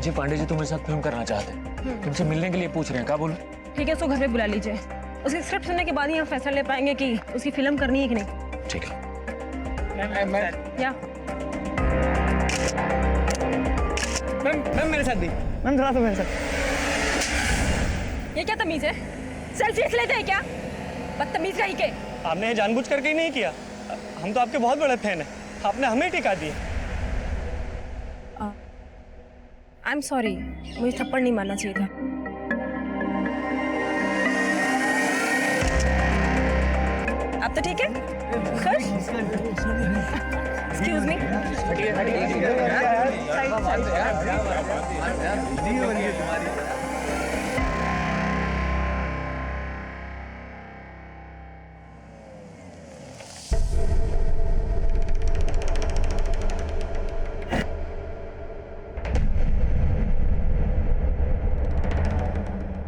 जी पांडे जी तुम्हारे साथ फिल्म करना चाहते हैं, तुमसे मिलने के लिए पूछ रहे हैं, क्या बोलूं? ठीक है, उसको घर पे बुला लीजिए। उसकी स्क्रिप्ट सुनने के बाद ही हम फैसला ले पाएंगे कि उसकी फिल्म करनी है कि नहीं। ठीक है। या मैम मेरे साथ भी, मैम थोड़ा सा मेरे साथ। ये क्या तमीज है? सेल्फी लेते हैं क्या? बदतमीज कहीं के। आपने ये जानबूझ करके ही नहीं किया, हम तो आपके बहुत बड़े फैन हैं, आपने हमें टिका दिया। आई एम सॉरी, मुझे थप्पड़ नहीं मारना चाहिए था। अब तो ठीक है? खुश? Excuse me.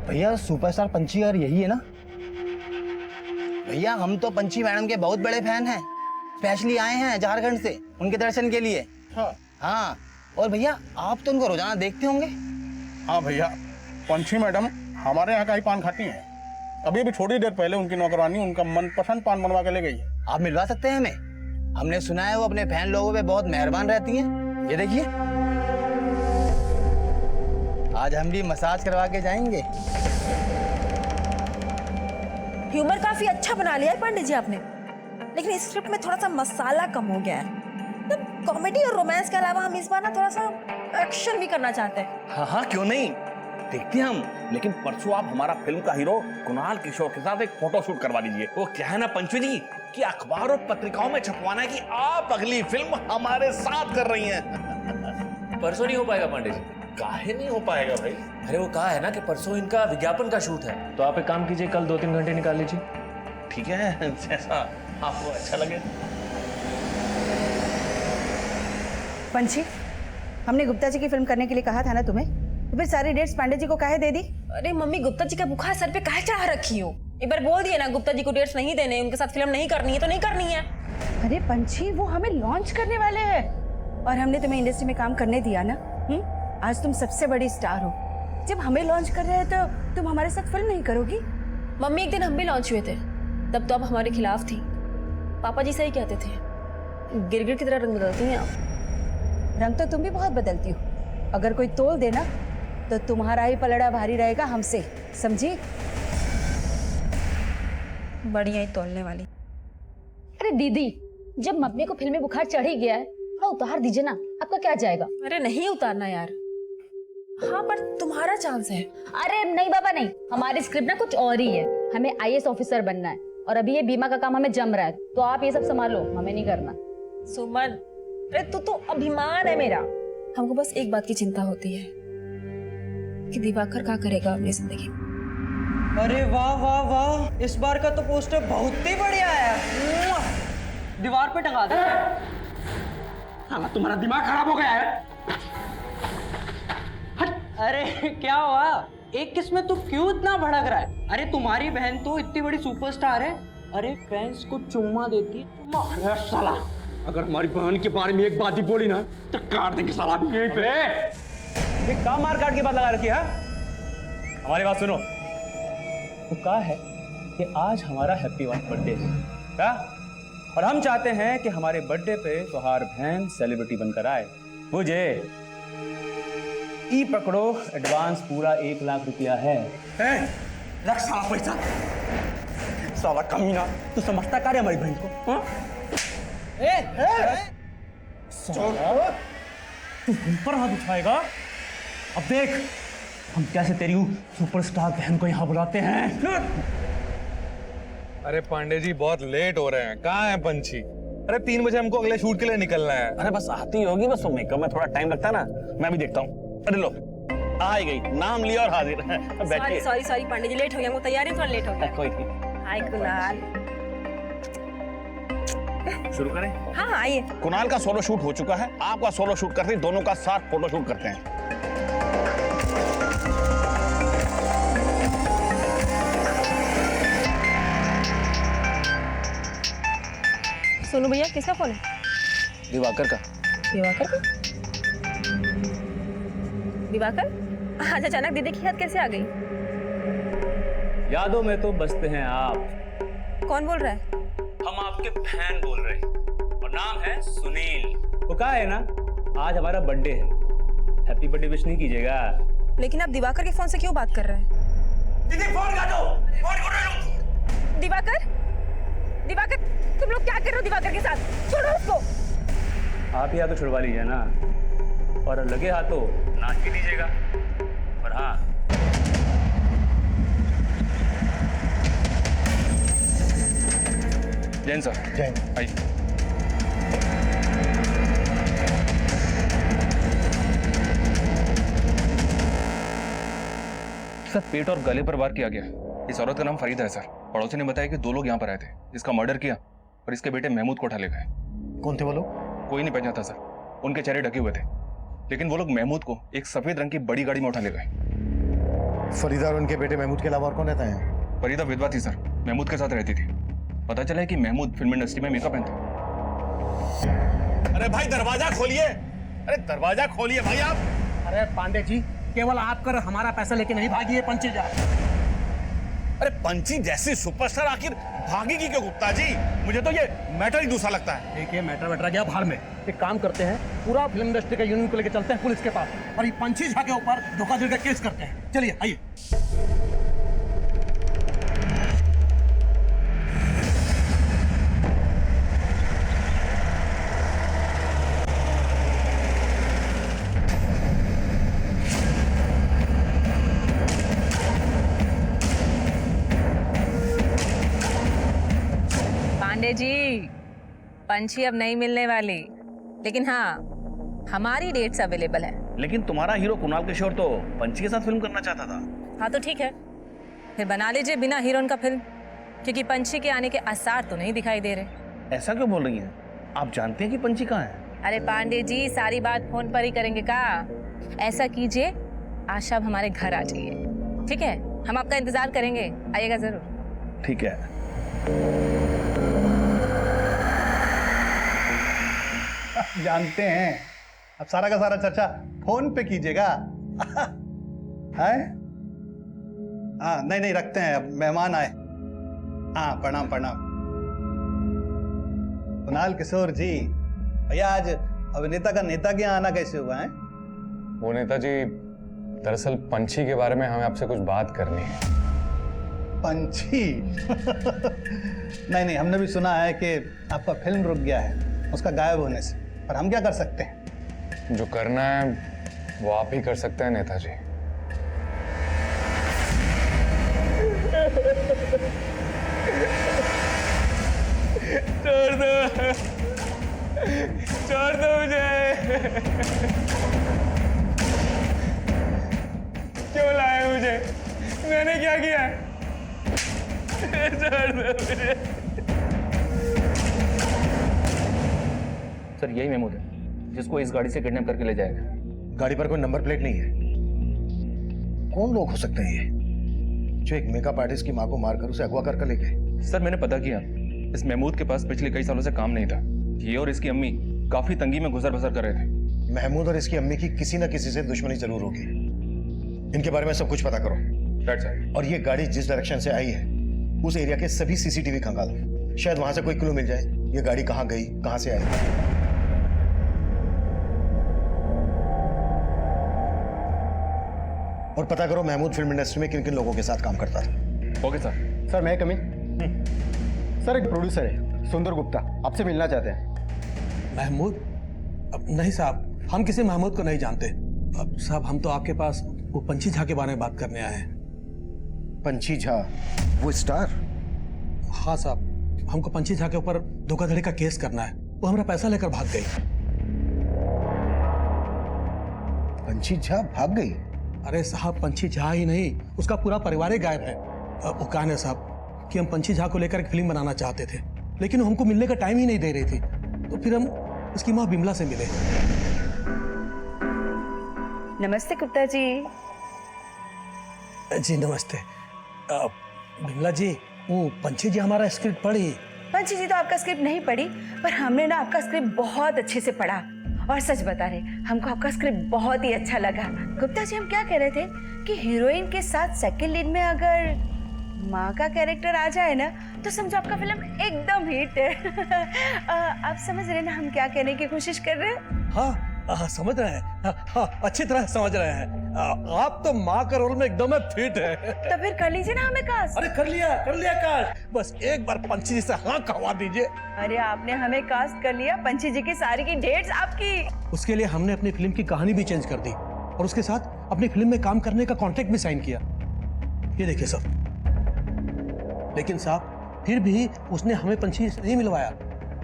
भैया सुपरस्टार पंची और यही है ना? भैया हम तो पंची मैडम के बहुत बड़े फैन हैं, स्पेशली आए हैं झारखंड से उनके दर्शन के लिए। हाँ और भैया आप तो उनको रोजाना देखते होंगे। हाँ भैया, पंची मैडम हमारे यहाँ का ही पान खाती हैं। अभी भी थोड़ी देर पहले उनकी नौकरानी उनका मनपसंद पान बनवा के ले गई है। आप मिलवा सकते हैं हमें? हमने सुना है वो अपने फैन लोगों पे बहुत मेहरबान रहती हैं। ये देखिए, आज हम भी मसाज करवा के जाएंगे। ह्यूमर काफी अच्छा बना लिया है पांडे जी आपने, लेकिन इस स्क्रिप्ट में थोड़ा सा मसाला कम हो गया है। तो कॉमेडी और रोमांस के अलावा हम इस बार ना थोड़ा सा एक्शन भी करना चाहते हैं। हाँ हाँ क्यों नहीं, देखते हैं हम। लेकिन परसों आप हमारा फिल्म का हीरो कुणाल किशोर के साथ एक फोटो शूट करवा दीजिए। वो क्या है ना पंचू जी कि अखबार और पत्रिकाओं में छपवाना है कि आप अगली फिल्म हमारे साथ कर रही हैं। परसों नहीं हो पाएगा पांडे जी। काहे नहीं हो पाएगा भाई? अरे वो कहा है ना कि परसों इनका विज्ञापन का शूट है, तो आप एक काम कीजिए, कल 2-3 घंटे निकाल लीजिए। ठीक है, जैसा आपको अच्छा लगे। पंछी, हमने गुप्ता जी की फिल्म करने के लिए कहा था ना तुम्हें, तो फिर सारी डेट्स पांडे जी को काहे दे दी? अरे मम्मी, गुप्ता जी का बुखार सर पे काहे चढ़ा रखी हो? एक बार बोल दिए ना गुप्ता जी को डेट्स नहीं देने, उनके साथ फिल्म नहीं करनी है तो नहीं करनी है। अरे पंछी, वो हमें लॉन्च करने वाले हैं और हमने तुम्हें इंडस्ट्री में काम करने दिया ना। आज तुम सबसे बड़ी स्टार हो, जब हमें लॉन्च कर रहे हैं तो तुम हमारे साथ फिल्म नहीं करोगी? मम्मी, एक दिन हम भी लॉन्च हुए थे, तब तो आप हमारे खिलाफ थी। पापा जी सही कहते थे, गिरगिट की तरह रंग बदलती हैं आप। रंग तो तुम भी बहुत बदलती हो, अगर कोई तोल देना तो तुम्हारा ही पलड़ा भारी रहेगा हमसे, समझी? बढ़िया ही तोलने वाली। अरे दीदी, जब मम्मी को फिल्मी बुखार चढ़ ही गया है, थोड़ा उतार दीजिए ना, आपका क्या जाएगा? अरे नहीं उतारना यार। हाँ पर तुम्हारा चांस है। अरे नहीं बाबा नहीं, हमारी स्क्रिप्ट ना कुछ और ही है। हमें आईएएस ऑफिसर बनना है और अभी ये बीमा का काम हमें जम रहा है, तो आप ये सब संभालो, हमें नहीं करना। सुमन, अरे तू तो अभिमान है मेरा। हमको बस एक बात की चिंता होती है कि दिवाकर क्या करेगा अपनी जिंदगी में। अरे वाह वाह वाह, इस बार का तो पोस्टर बहुत ही बढ़िया है, दीवार पे टंगा दे। हाँ, तुम्हारा दिमाग खराब हो गया है। अरे क्या हुआ, एक किस में तू क्यों इतना भड़क रहा है? अरे तुम्हारी बहन तो इतनी बड़ी सुपरस्टार है, अरे फैंस को चुम्मा देती है। अरे साला, अगर हमारी बहन के बारे में एक बात ही बोली ना तो काट देंगे साला भी यहीं पे। ये का मार काट की बात लगा रखी है? हमारी बात सुनो, वो कहा है कि आज हमारा हैप्पी वन बर्थडे है क्या, और हम चाहते हैं कि हमारे बर्थडे पे तुम्हार बहन सेलिब्रिटी बनकर आए। मुझे ई पकड़ो, एडवांस पूरा 1 लाख रुपया है। रख साला पैसा, साला कमीना, तू समझता क्या रे हमारी बहन को? हाँ? तू ऊपर हाथ उठाएगा? अब देख हम कैसे तेरी सुपरस्टार बहन को यहाँ बुलाते हैं। अरे पांडे जी बहुत लेट हो रहे हैं, कहाँ है पंछी? अरे 3 बजे हमको अगले शूट के लिए निकलना है। अरे बस आती होगी, बस मेकअप में थोड़ा टाइम लगता है ना, मैं भी देखता हूँ। अरे लो आ ही गई, नाम लिया और हाजिर। बैठिए। सॉरी पांडे जी, लेट हो गया, हमको तैयारी में थोड़ा लेट हो गया। कोई नहीं। हाय कुणाल। शुरू करें? हाँ आइए। कुणाल का सोलो शूट हो चुका है, आपका सोलो शूट करते हैं, दोनों का साथ फोटो शूट करते हैं। सोनू भैया, किसका फोन है? दिवाकर का। दिवाकर का? दिवाकर, आज अचानक दीदी की याद कैसे आ गई? यादों में तो बसते हैं आप। कौन बोल रहा है? हम आपके फैन बोल रहे हैं और नाम है सुनील। वो कहा है ना, आज हमारा बर्थडे है, हैप्पी बर्थडे विश नहीं कीजिएगा? लेकिन आप दिवाकर के फोन से क्यों बात कर रहे हैं? दीदी फोन काटो, फोन काटो। दिवाकर, दिवाकर, तुम लोग क्या कर रहे हो दिवाकर के साथ? छोड़ो उसको। आप ही हाथों छुड़वा लीजिए ना, और लगे हाथों नाच भी दीजिएगा। और हाँ, जैन सर, जैन आइए। सर, पेट और गले पर वार किया गया। इस औरत का नाम फरीदा है सर। पड़ोसी ने बताया कि 2 लोग यहाँ पर आए थे, इसका मर्डर किया और इसके बेटे महमूद को उठा ले गए। कौन थे वो लोग? कोई नहीं पहचाना था सर, उनके चेहरे ढके हुए थे, लेकिन वो लोग महमूद को एक सफेद रंग की बड़ी गाड़ी में उठा ले गए। फरीदा और उनके बेटे महमूद के अलावा और कौन रहता है? फरीदा विधवा थी सर, महमूद के साथ रहती थी। पता चला है कि महमूद फिल्म इंडस्ट्री में मेकअप मैन था। अरे भाई दरवाजा खोलिए, अरे दरवाजा खोलिए भाई आप। अरे पांडे जी, केवल आप कर हमारा पैसा लेके नहीं भागिए पंची जा। अरे पंची जैसी सुपरस्टार आखिर भागेगी क्यों गुप्ता जी? मुझे तो ये मैटर ही दूसरा लगता है। देखिए मैटर वेटर गया भाड़ में। एक काम करते हैं, पूरा फिल्म इंडस्ट्री का यूनियन को लेकर चलते हैं पुलिस के पास और ये पंची झा के ऊपर धोखाधड़ी का केस करते हैं। चलिए आइए। पांडे जी, पंछी अब नहीं मिलने वाली, लेकिन हाँ हमारी डेट्स अवेलेबल है। लेकिन तुम्हारा हीरो कुणाल किशोर तो पंची के साथ फिल्म करना चाहता था। हाँ तो ठीक है, फिर बना लीजिए बिना हीरोइन का फिल्म, क्योंकि पंछी के आने के आसार तो नहीं दिखाई दे रहे। ऐसा क्यों बोल रही हैं? आप जानते हैं कि पंची कहाँ है? अरे पांडे जी, सारी बात फोन पर ही करेंगे का? ऐसा कीजिए, आज शाम हमारे घर आ जाइए, ठीक है? हम आपका इंतजार करेंगे, आइएगा जरूर। ठीक है। जानते हैं, अब सारा का सारा चर्चा फोन पे कीजिएगा। है? हाँ, नहीं नहीं रखते हैं, अब मेहमान आए। हाँ, प्रणाम प्रणाम। कुणाल किशोर जी, भैया आज अभिनेता का नेता के यहाँ आना कैसे हुआ है? वो नेताजी, दरअसल पंछी के बारे में हमें आपसे कुछ बात करनी है। पंछी? नहीं नहीं, हमने भी सुना है कि आपका फिल्म रुक गया है उसका गायब होने से, पर हम क्या कर सकते हैं? जो करना है वो आप ही कर सकते हैं नेताजी। छोड़ दो मुझे। क्यों लाए मुझे? मैंने क्या किया? छोड़ दो मुझे। सर, यही महमूद है जिसको इस गाड़ी से किडनैप करके ले जाएगा। गाड़ी पर कोई नंबर प्लेट नहीं है। कौन लोग हो सकते हैं ये जो एक मेकअप आर्टिस्ट की मां को मारकर उसे अगवा कर ले गए? सर, मैंने पता किया, इस महमूद के पास पिछले कई सालों से काम नहीं था। ये और इसकी अम्मी काफी तंगी में गुजर बसर कर रहे थे। महमूद और इसकी अम्मी की किसी न किसी से दुश्मनी जरूर होगी। इनके बारे में सब कुछ पता करो। और ये गाड़ी जिस डायरेक्शन से आई है उस एरिया के सभी सीसीटीवी खंगालो, शायद वहां से कोई क्लू मिल जाए ये गाड़ी कहां गई, कहां से आई। और पता करो महमूद फिल्म इंडस्ट्री में किन किन लोगों के साथ काम करता था। Okay sir. सर मैं कमी सर, एक प्रोड्यूसर है सुंदर गुप्ता, आपसे मिलना चाहते हैं। महमूद? अब नहीं साहब, हम किसी महमूद को नहीं जानते। अब साहब, हम तो आपके पास वो पंछी झा के बारे में बात करने आए हैं। पंछी झा, वो स्टार? हाँ साहब, हमको पंछी झा के ऊपर धोखाधड़ी का केस करना है। वो हमारा पैसा लेकर भाग गई। पंछी झा भाग गई? अरे साहब, पंछी झा ही नहीं, उसका पूरा परिवार ही गायब है। वो कहा है साहब कि हम पंछी झा को लेकर एक फिल्म बनाना चाहते थे, लेकिन हमको मिलने का टाइम ही नहीं दे रही थी, तो फिर हम उसकी माँ बिमला से मिले। नमस्ते गुप्ता जी। जी नमस्ते। बिमला जी, वो पंछी जी हमारा स्क्रिप्ट पढ़ी? पंछी जी तो आपका स्क्रिप्ट नहीं पढ़ी, पर हमने ना आपका स्क्रिप्ट बहुत अच्छे से पढ़ा और सच बता रहे, हमको आपका स्क्रिप्ट बहुत ही अच्छा लगा। गुप्ता जी, हम क्या कह रहे थे कि हीरोइन के साथ सेकंड लीड में अगर माँ का कैरेक्टर आ जाए ना, तो समझो आपका फिल्म एकदम हिट है। आप समझ रहे ना हम क्या कहने की कोशिश कर रहे हैं? हाँ, समझ रहे हैं। हाँ, अच्छी तरह समझ रहे हैं। आप तो माँ का रोल में एकदम फिट है। तो फिर कर लीजिए ना हमें कास्ट। अरे कर लिया कास्ट। बस एक बार पंछी जी से हाँ कहवा दीजिए। अरे आपने हमें कास्ट कर लिया, पंछी जी की सारी की डेट्स आपकी। उसके लिए हमने अपनी फिल्म की कहानी भी चेंज कर दी और उसके साथ अपनी फिल्म में काम करने का कॉन्ट्रैक्ट भी साइन किया। ये देखिए सब। लेकिन साहब फिर भी उसने हमें पंछी से नहीं मिलवाया,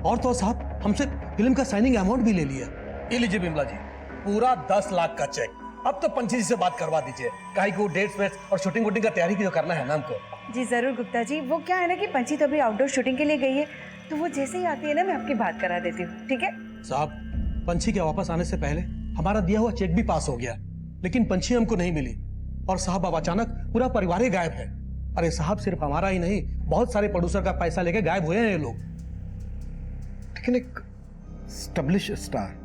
और तो साहब हमसे फिल्म का साइनिंग अमाउंट भी ले लिया। ये लीजिए बिमला जी, पूरा 10 लाख का चेक। अब तो पंछी जी से बात करवा दीजिए, काहे को डेट्स वेट्स और शूटिंग वूटिंग का तैयारी की जो करना है ना हमको। जी जरूर गुप्ता जी। वो क्या है ना कि पंछी तो अभी आउटडोर शूटिंग के लिए गई है, तो वो जैसे ही आती है ना मैं आपकी बात करा देती हूँ, ठीक है? साहब पंछी के वापस आने से पहले हमारा दिया हुआ चेक भी पास हो गया, लेकिन पंछी हमको नहीं मिली। और साहब अब अचानक पूरा परिवार ही गायब है। अरे साहब सिर्फ हमारा ही नहीं, बहुत सारे प्रोड्यूसर का पैसा लेके गायब हुए हैं ये लोग। लेकिन एक स्टैब्लिश स्टार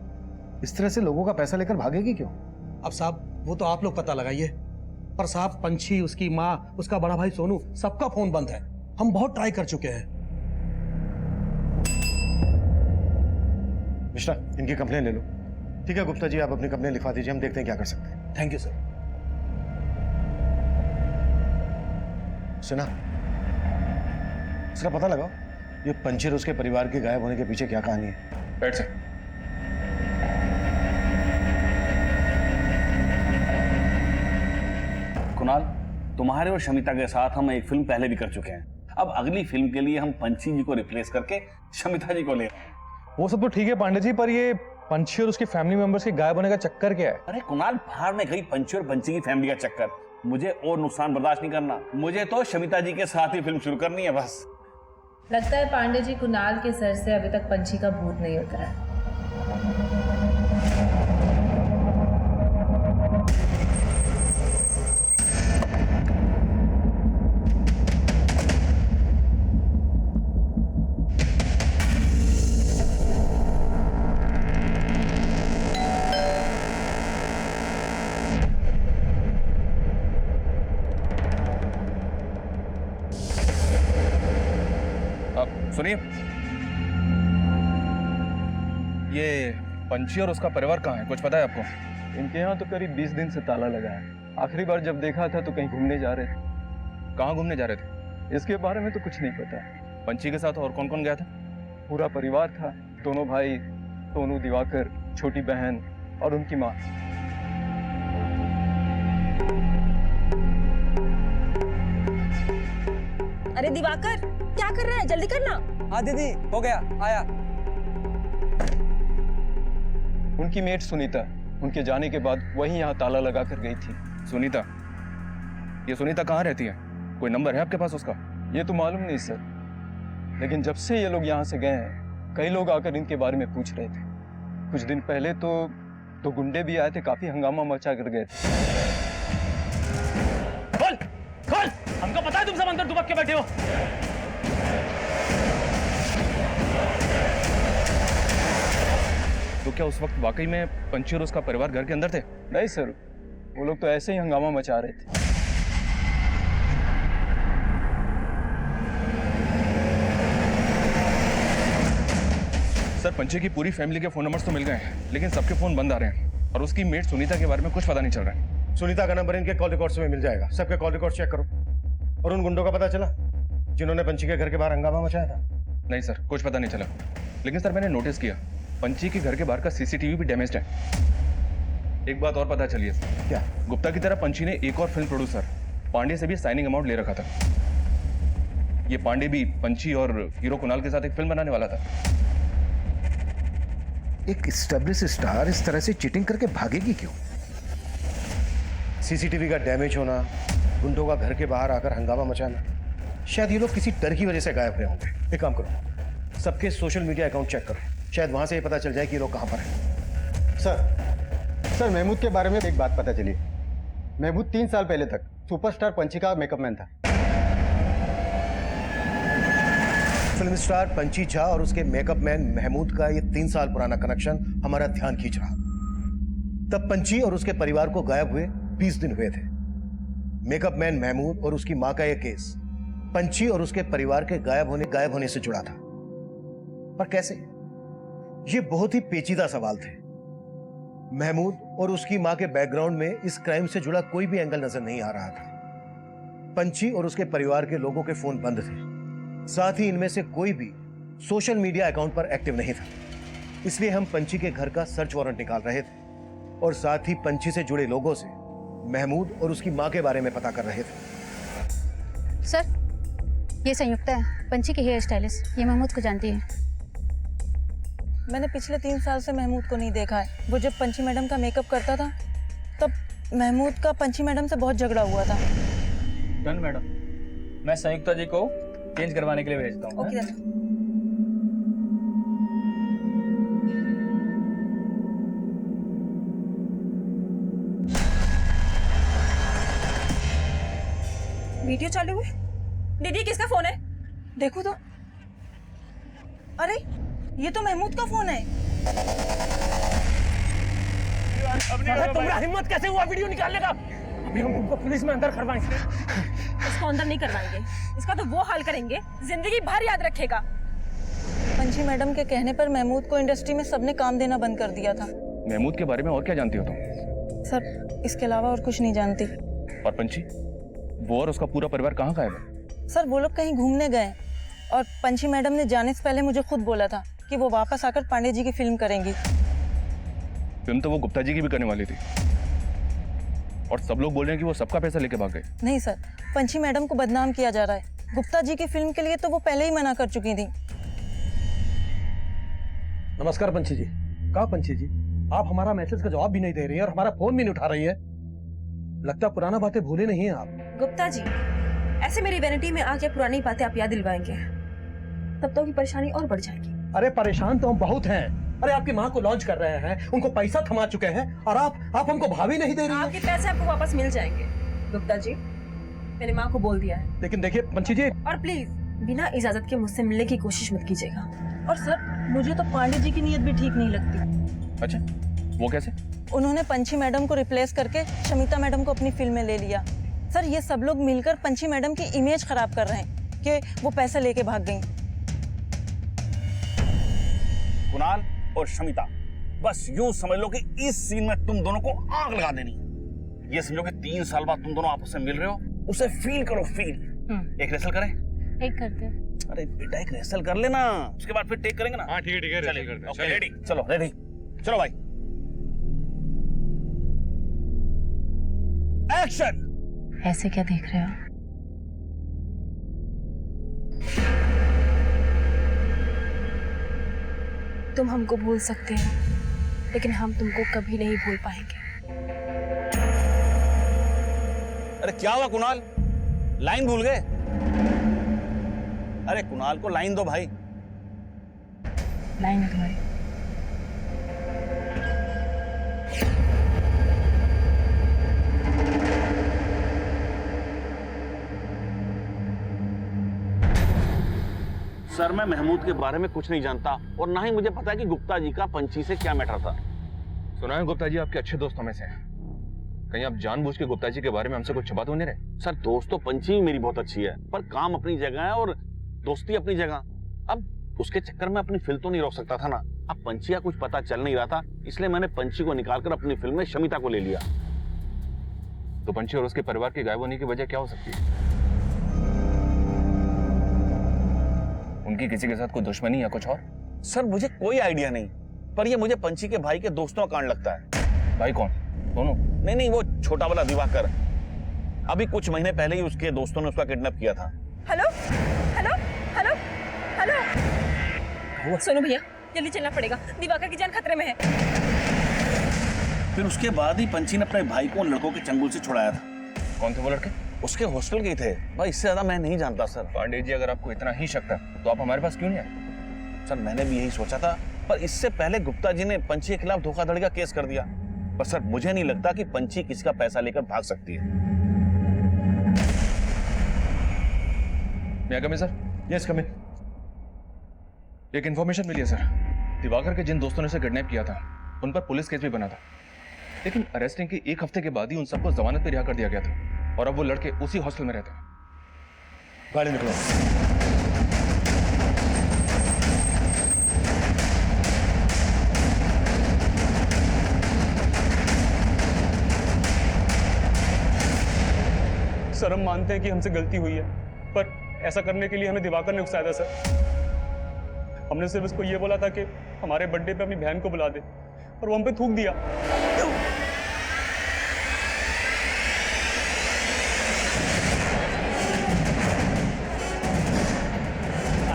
इस तरह से लोगों का पैसा लेकर भागेगी क्यों? अब साहब वो तो आप लोग पता लगाइए, पर साहब पंछी, उसकी माँ, उसका बड़ा भाई सोनू, सबका फोन बंद है। हम बहुत ट्राई कर चुके हैं। मिश्रा, इनकी कंप्लेन ले लो। ठीक है गुप्ता जी, आप अपनी कंप्लेन लिखवा दीजिए, हम देखते हैं क्या कर सकते हैं। Thank you sir. सुना, इसका पता लगाओ ये पंछी और उसके परिवार के गायब होने के पीछे क्या कहानी है। बैठ सर। कुणाल, तुम्हारे और शमिता के साथ हम एक फिल्म पहले भी कर चुके हैं। अब अगली फिल्म के लिए हम पंछी जी को रिप्लेस करके शमिता जी को ले रहे हैं। वो सब तो ठीक है पांडे जी, पर ये पंछी और उसके फैमिली मेंबर्स के गायब होने का चक्कर क्या है? अरे कुणाल, बाहर में गई पंछी और पंछी की फैमिली का चक्कर। मुझे और नुकसान बर्दाश्त नहीं करना। मुझे तो शमिता जी के साथ ही फिल्म शुरू करनी है बस। लगता है पांडे जी कुणाल के सर से अभी तक पंछी का भूत नहीं उतरा है। सुनिए, ये पंछी और उसका परिवार कहाँ है, कुछ पता है आपको? इनके यहाँ तो करीब 20 दिन से ताला लगा है। आखिरी बार जब देखा था तो कहीं घूमने जा रहे थे। कहाँ घूमने जा रहे थे? इसके बारे में तो कुछ नहीं पता। पंछी के साथ और कौन कौन गया था? पूरा परिवार था, दोनों भाई, सोनू, दिवाकर, छोटी बहन और उनकी माँ। अरे दिवाकर, क्या कर रहा है? जल्दी करना। हाँ दीदी, हो गया, आया। उनकी मेट सुनीता उनके जाने के बाद वही यहाँ ताला लगा कर गई थी। सुनीता? ये सुनीता कहाँ रहती है? कोई नंबर है आपके पास उसका? ये तो मालूम नहीं सर, लेकिन जब से ये लोग यहाँ से गए हैं कई लोग आकर इनके बारे में पूछ रहे थे। कुछ दिन पहले तो गुंडे भी आए थे, काफी हंगामा मचा कर गए थे। खोल, खोल! हमको पता है तुम सब अंदर दुबक के बैठे हो। तो क्या उस वक्त वाकई में पंछी और उसका परिवार घर के अंदर थे? नहीं सर, वो लोग तो ऐसे ही हंगामा मचा रहे थे। सर, पंछी की पूरी फैमिली के फोन नंबर्स तो मिल गए हैं, लेकिन सबके फोन बंद आ रहे हैं और उसकी मेट सुनीता के बारे में कुछ पता नहीं चल रहा है। सुनीता का नंबर इनके कॉल रिकॉर्ड्स में मिल जाएगा। सबके कॉल रिकॉर्ड चेक करो। और उन गुंडों का पता चला जिन्होंने पंछी के घर के बाहर हंगामा मचाया था? नहीं सर, कुछ पता नहीं चला। लेकिन सर, मैंने नोटिस किया पंछी के घर के बाहर का सीसीटीवी भी डैमेज्ड है। एक बात और पता चली है। क्या? गुप्ता की तरह पंछी ने एक और फिल्म प्रोड्यूसर पांडे से भी साइनिंग अमाउंट ले रखा था। ये पांडे भी पंछी और हीरो कुणाल के साथ एक फिल्म बनाने वाला था। एक एस्टैब्लिश स्टार इस तरह से चीटिंग करके भागेगी क्यों? सीसीटीवी का डैमेज होना, गुंडों का घर के बाहर आकर हंगामा मचाना, शायद ये लोग किसी डर की वजह से गायब हुए होंगे। एक काम करो, सबके सोशल मीडिया अकाउंट चेक करो, शायद वहां से ये पता चल जाए कि ये लोग कहां पर हैं। सर, महमूद के बारे में एक बात पता चली। महमूद 3 साल पहले तक सुपरस्टार पंछी का मेकअप मैन था। फिल्म स्टार पंची झा और उसके मेकअप मैन महमूद का ये 3 साल पुराना कनेक्शन हमारा ध्यान खींच रहा। तब पंची और उसके परिवार को गायब हुए 20 दिन हुए थे। मेकअप मैन महमूद और उसकी मां का यह केस पंची और उसके परिवार के गायब होने से जुड़ा था। पर कैसे? ये बहुत ही पेचीदा सवाल थे। महमूद और उसकी मां के बैकग्राउंड में इस क्राइम से जुड़ा कोई भी एंगल नजर नहीं आ रहा था। पंची और उसके परिवार के लोगों के फोन बंद थे। साथ ही इनमें से कोई भी सोशल मीडिया अकाउंट पर एक्टिव नहीं था। इसलिए हम पंची के घर का सर्च वारंट निकाल रहे थे और साथ ही पंची से जुड़े लोगों से महमूद और उसकी मां के बारे में पता कर रहे थे। सर, ये संयुक्ता है, पंची की हेयर स्टाइलिस्ट। ये महमूद को जानती है। मैंने पिछले 3 साल से महमूद को नहीं देखा है। वो जब पंची मैडम का मेकअप करता था तब महमूद का पंची मैडम से बहुत झगड़ा हुआ था। डन मैडम, मैं संयुक्ता जी को चेंज करवाने के लिए भेजता हूँ। ओके वीडियो चालू है। दीदी किसका फोन है? देखो तो। अरे ये तो महमूद का फोन है। तुम्हारा हिम्मत कैसे हुआ वीडियो निकालने का? अभी हम तुमको पुलिस में अंदर करवाएंगे। इसको अंदर नहीं करवाएंगे, इसका तो वो हाल करेंगे जिंदगी भर याद रखेगा। पंची मैडम के कहने पर महमूद को इंडस्ट्री में सबने काम देना बंद कर दिया था। महमूद के बारे में और क्या जानती हो तुम? सर, इसके अलावा और कुछ नहीं जानती। और पंची, वो और उसका पूरा परिवार कहाँ गायब है? सर, वो लोग कहीं घूमने गए और पंची मैडम ने जाने से पहले मुझे खुद बोला था कि वो वापस आकर पांडे जी की फिल्म करेंगी। फिल्म तो वो गुप्ता जी की भी करने वाली थी और सब लोग बोल रहे हैं कि वो सबका पैसा लेके भाग गए। नहीं सर, पंची मैडम को बदनाम किया जा रहा है। गुप्ता जी की फिल्म के लिए तो वो पहले ही मना कर चुकी थी। नमस्कार पंची जी। कहा पंची जी, आप हमारा मैसेज का जवाब भी नहीं दे रही हैं और हमारा फोन भी नहीं उठा रही है। लगता पुराना बातें भूले नहीं हैं आप। गुप्ता जी, ऐसे मेरी वैनिटी में आके पुरानी बातें आप याद दिलवाएंगे तब तो की परेशानी और बढ़ जाएगी। अरे परेशान तो हम बहुत हैं। अरे आपकी माँ को लॉन्च कर रहे हैं, उनको पैसा थमा चुके हैं और आप हमको भाभी नहीं दे रही हैं। आपके पैसे आपको वापस मिल जाएंगे गुप्ता जी, मैंने माँ को बोल दिया है। लेकिन देखिए पंची जी, और प्लीज बिना इजाजत के मुझसे मिलने की कोशिश मत कीजिएगा। और सर, मुझे तो पांडे जी की नीयत भी ठीक नहीं लगती। अच्छा, वो कैसे? उन्होंने पंची मैडम को रिप्लेस करके शमिता मैडम को अपनी फिल्म में ले लिया। सर, ये सब लोग मिलकर पंची मैडम की इमेज खराब कर रहे हैं कि वो पैसा लेके भाग गई। कुणाल और शमिता, बस यूं समझ लो कि इस सीन में तुम दोनों को आग लगा देनी है। ये समझो कि 3 साल बाद तुम दोनों आपस में मिल रहे हो, उसे फील करो, फील। एक रेसल करें? एक करते। अरे बेटा, एक रेसल कर लेना, उसके बाद फिर टेक करेंगे ना। हाँ ठीक है, रेसल करते हैं। Okay, ready? चलो रेडी, चलो भाई, एक्शन। ऐसे क्या देख रहे हो? तुम हमको भूल सकते हैं लेकिन हम तुमको कभी नहीं भूल पाएंगे। अरे क्या हुआ कुणाल, लाइन भूल गए? अरे कुणाल को लाइन दो भाई। लाइन है तुम्हारी। सर, मैं महमूद के बारे में कुछ नहीं जानता और ना ही मुझे पता है कि गुप्ता जी का पंची से क्या मैटर था। सुना है गुप्ता जी आपके अच्छे दोस्तों में से हैं। कहीं आप जानबूझ के गुप्ता जी के बारे में हमसे कुछ छुपा तो नहीं रहे? सर, दोस्त तो पंची भी मेरी बहुत अच्छी है, पर काम अपनी जगह है और दोस्ती अपनी जगह। अब उसके चक्कर में अपनी फिल्म तो नहीं रोक सकता था ना। अब पंची का कुछ पता चल नहीं रहा था, इसलिए मैंने पंची को निकालकर अपनी फिल्म में शमिता को ले लिया। तो पंची और उसके परिवार के गायब होने की वजह क्या हो सकती है? उनकी किसी के साथ कोई दुश्मनी या कुछ और? सर, मुझे कोई आइडिया नहीं, पर ये मुझे पंची के भाई के दोस्तों का कांड लगता है। भाई कौन? दोनों? नहीं, वो छोटा वाला दिवाकर। अभी कुछ महीने पहले ही उसके दोस्तों ने उसका किडनैप किया था। हेलो हेलो हेलो हेलो, सुनो भैया, जल्दी चलना पड़ेगा, दिवाकर की जान खतरे में है। फिर उसके बाद ही पंची ने अपने भाई को उन लड़कों के चंगुल से छुड़ाया था। कौन थे वो लड़के? उसके हॉस्टल गए थे भाई, इससे ज्यादा मैं नहीं जानता सर। पांडे जी, अगर आपको इतना ही शक था तो आप हमारे पास क्यों नहीं आए? सर, मैंने भी यही सोचा था, पर इससे पहले गुप्ता जी ने पंची के खिलाफ धोखाधड़ी का केस कर दिया। पर सर, मुझे नहीं लगता कि पंची किसी का पैसा लेकर भाग सकती है। मैं कम है सर? यस, कम इन। एक इन्फॉर्मेशन मिली है सर। दिवाकर के जिन दोस्तों ने उसे किडनैप किया था उन पर पुलिस केस भी बना था, लेकिन अरेस्टिंग के 1 हफ्ते के बाद ही उन सबको जमानत पर रिहा कर दिया गया था और अब वो लड़के उसी हॉस्टल में रहते हैं। गाड़ी निकलो। सर हम मानते हैं कि हमसे गलती हुई है, पर ऐसा करने के लिए हमें दिवाकर ने उकसाया था सर। हमने सिर्फ उसको ये बोला था कि हमारे बर्थडे पे अपनी बहन को बुला दे, और वो हम पे थूक दिया।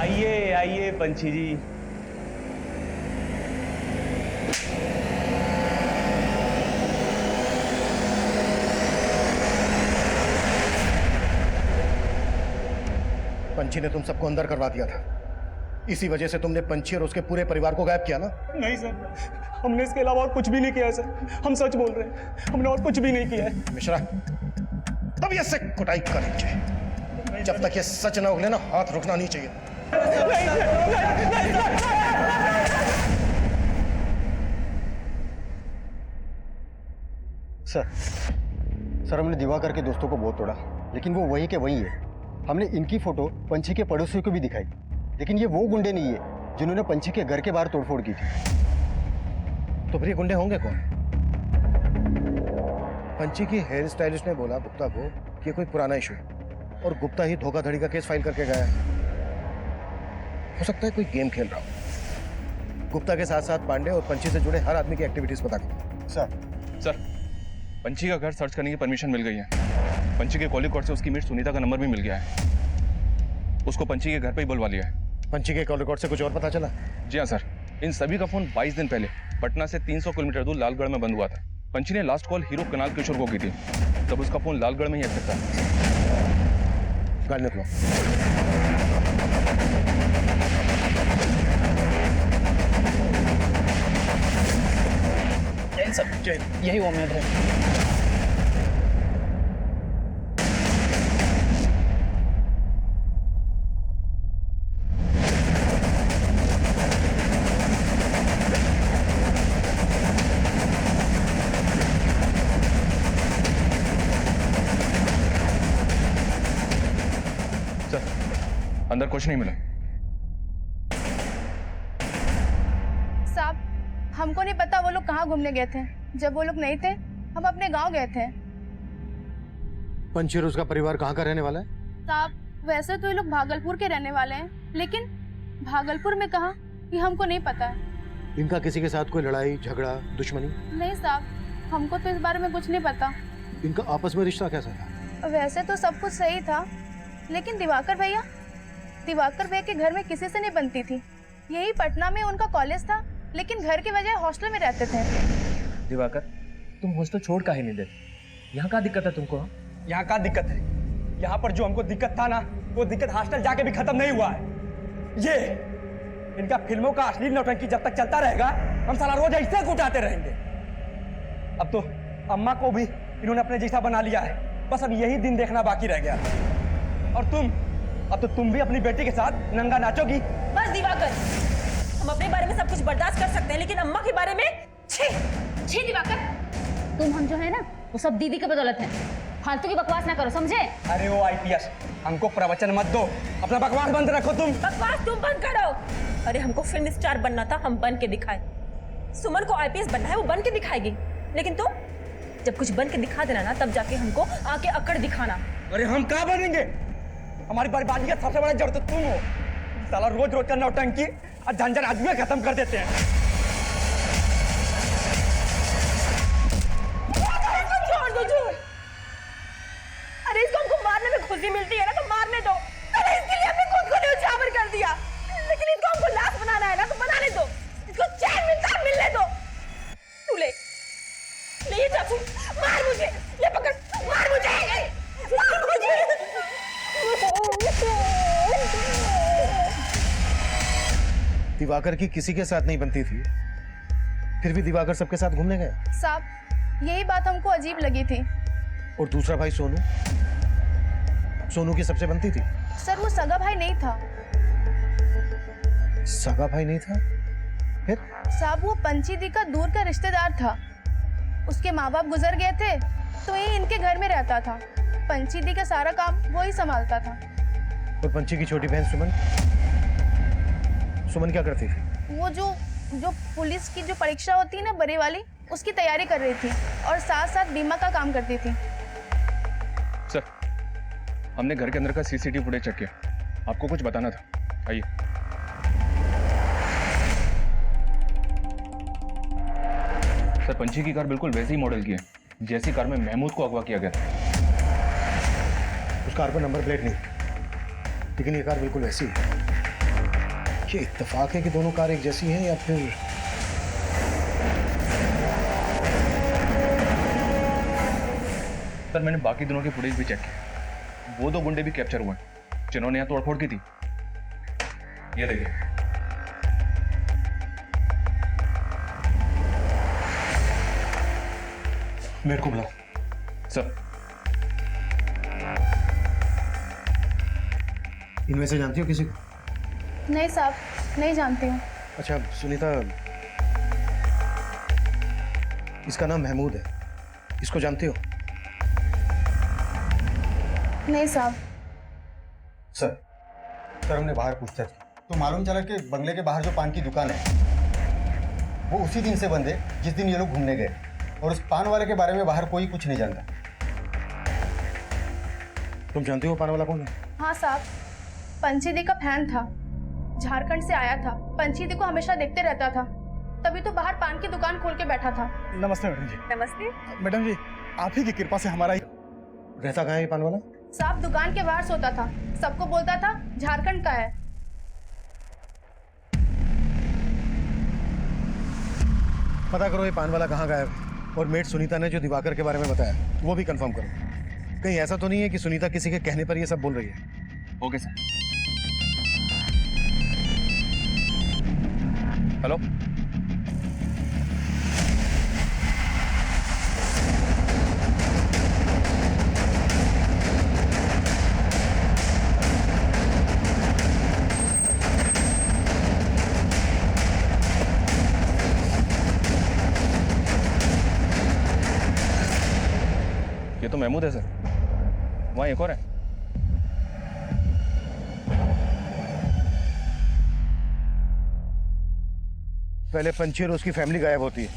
आइए आइए पंछी जी। पंछी ने तुम सबको अंदर करवा दिया था, इसी वजह से तुमने पंछी और उसके पूरे परिवार को गायब किया ना? नहीं सर, हमने इसके अलावा और कुछ भी नहीं किया है सर। हम सच बोल रहे हैं, हमने और कुछ भी नहीं किया है। मिश्रा, तब से कुटाई करनी चाहिए। जब तक ये सच ना उगले ना, हाथ रुकना नहीं चाहिए। सर हमने दिवाकर के दोस्तों को बहुत तोड़ा, लेकिन वो वही के वही है। हमने इनकी फोटो पंछी के पड़ोसियों को भी दिखाई, लेकिन ये वो गुंडे नहीं है जिन्होंने पंछी के घर के बाहर तोड़फोड़ की थी। तो फिर ये गुंडे होंगे कौन? पंछी की हेयर स्टाइलिस्ट ने बोला गुप्ता को कि कोई पुराना इशू है और गुप्ता ही धोखाधड़ी का केस फाइल करके गया है। हो सकता है कोई गेम खेल रहा हो। गुप्ता के साथ साथ पांडे और पंछी से जुड़े हर आदमी की एक्टिविटीज पता करो। सर पंछी का घर सर्च करने की परमिशन मिल गई है। पंछी के कॉलिंग कोड से उसकी मीट सुनीता का नंबर भी मिल गया है। उसको पंछी के घर पे ही बुलवा लिया है। पंछी के कॉलिंग कोड से कुछ और पता चला? जी हाँ सर, इन सभी का फोन 22 दिन पहले पटना से 300 किलोमीटर दूर लालगढ़ में बंद हुआ था। पंछी ने लास्ट कॉल हीरो कुणाल किशोर को की थी, तब उसका फोन लालगढ़ में ही एक्टिव था। गाड़ी निकलो। यही उम्मीद है। सर अंदर कुछ नहीं मिला। साहब हमको नहीं पता वो लोग कहाँ घूमने गए थे। जब वो लोग नहीं थे हम अपने गांव गए थे। पंछी और उसका परिवार कहाँ का रहने वाला है? साहब वैसे तो ये लोग भागलपुर के रहने वाले हैं, लेकिन भागलपुर में कहाँ ये हमको नहीं पता है। इनका किसी के साथ कोई लड़ाई झगड़ा दुश्मनी? नहीं साहब, हमको तो इस बारे में कुछ नहीं पता। इनका आपस में रिश्ता कैसा था? वैसे तो सब कुछ सही था, लेकिन दिवाकर भैया के घर में किसी से नहीं बनती थी। यही पटना में उनका कॉलेज था, लेकिन घर के बजाय हॉस्टल में रहते थे। दिवाकर तुम हॉस्टल छोड़ काहे नहीं देते? यहाँ का दिक्कत है तुमको? यहाँ का दिक्कत है? यहाँ पर जो हमको दिक्कत था ना, वो दिक्कत हॉस्टल जाके भी खत्म नहीं हुआ है। ये इनका फिल्मों का असली नौटंकी जब तक चलता रहेगा, हम साला रोज ऐसे उठाते रहेंगे। अब तो अम्मा को भी इन्होंने अपने जैसा बना लिया है। बस अब यही दिन देखना बाकी रह गया। और अब तो तुम भी अपनी बेटी के साथ नंगा नाचोगी। बस दिवाकर, हम अपने बारे में सब कुछ बर्दाश्त कर सकते हैं, लेकिन अम्मा के बारे में छी दिवाकर। तुम हम जो है ना, वो सब दीदी की बदौलत है। फालतू की बकवास ना करो, समझे? अरे वो आईपीएस, हमको प्रवचन मत दो, अपना बकवास बंद रखो। बकवास तुम बंद करो। अरे हमको फिल्म स्टार बनना था, हम बन के दिखाए। सुमन को आईपीएस बनना है, वो बन के दिखाएगी। लेकिन तुम जब कुछ बन के दिखा देना ना, तब जाके हमको आके अकड़ दिखाना। अरे हम कहाँ बनेंगे? हमारी बर्बादी का सबसे बड़ा जड़ तो तुम हो। साला रोज रोज का नौटंकी और झंझट आदमी खत्म कर देते हैं। छोड़ दो झूठ। अरे इसको हमको मारने में खुशी मिलती है ना, तो मारने दो। अरे इसके लिए हमने खुद को न्यौछावर कर दिया, लेकिन इसको हमको लाश बनाना है ना, तो बनाने दो। इसको चैन मिलता है, मिलने दो। तू ले ये चाकू, मार मुझे। ये पकड़, मार मुझे, मार मुझे। दिवाकर की किसी के साथ नहीं बनती थी, फिर भी दिवाकर सबके साथ घूमने गए। साहब यही बात हमको अजीब लगी थी। और दूसरा भाई सोनू की सबसे बनती थी। सर वो सगा भाई नहीं था। सगा भाई नहीं था? फिर? साहब वो पंची दी का दूर का रिश्तेदार था। उसके माँ बाप गुजर गए थे तो ये इनके घर में रहता था। पंची दी का सारा काम वो ही संभालता था। और पंची की छोटी बहन सुमन? सुमन क्या करती थी? वो जो पुलिस की जो परीक्षा होती है ना, बड़ी वाली, उसकी तैयारी कर रही थी और साथ साथ बीमा का काम करती थी। सर, हमने घर के अंदर का सीसीटीवी फुटेज चेक किया, आपको कुछ बताना था, आइए। सर, पंची की कार बिल्कुल वैसी ही मॉडल की है जैसी कार में महमूद को अगवा किया गया था। उस कार पर नंबर प्लेट नहीं, लेकिन ये कार बिल्कुल वैसी है। ये इत्तेफाक है कि दोनों कार एक जैसी हैं या फिर सर, मैंने बाकी दोनों के फुटेज भी चेक किए, वो 2 गुंडे भी कैप्चर हुए जिन्होंने यहाँ तोड़फोड़ की थी। ये देखिए, मेरे को बुलाओ। सर, इनमें से जानती हो किसी को? नहीं साहब, नहीं जानती हूँ। अच्छा सुनीता, इसका नाम महमूद है, इसको जानती हो? नहीं साहब। सर हमने बाहर पूछताछ की तो मालूम चला कि बंगले के बाहर जो पान की दुकान है वो उसी दिन से बंद है जिस दिन ये लोग घूमने गए, और उस पान वाले के बारे में बाहर कोई कुछ नहीं जानता। तुम जानती हो पान वाला कौन है? हाँ साहब, पंची दी का फैन था, झारखंड से आया था। पंची दी को हमेशा देखते रहता था, तभी तो बाहर पान की दुकान खोल के बैठा था। नमस्ते मैडम जी। नमस्ते मैडम जी, आप ही की कृपा से हमारा रहता कहाँ है ये पान वाला? साहब दुकान के बाहर सोता था, सबको बोलता था झारखंड का है। पता करो ये पान वाला कहाँ गायब है, और मेट सुनीता ने जो दिवाकर के बारे में बताया वो भी कंफर्म करो। कहीं ऐसा तो नहीं है कि सुनीता किसी के कहने पर ये सब बोल रही है? Okay sir. हेलो, ये तो महमूद है सर, वहाँ एक और है। पहले पंची और उसकी फैमिली गायब होती है,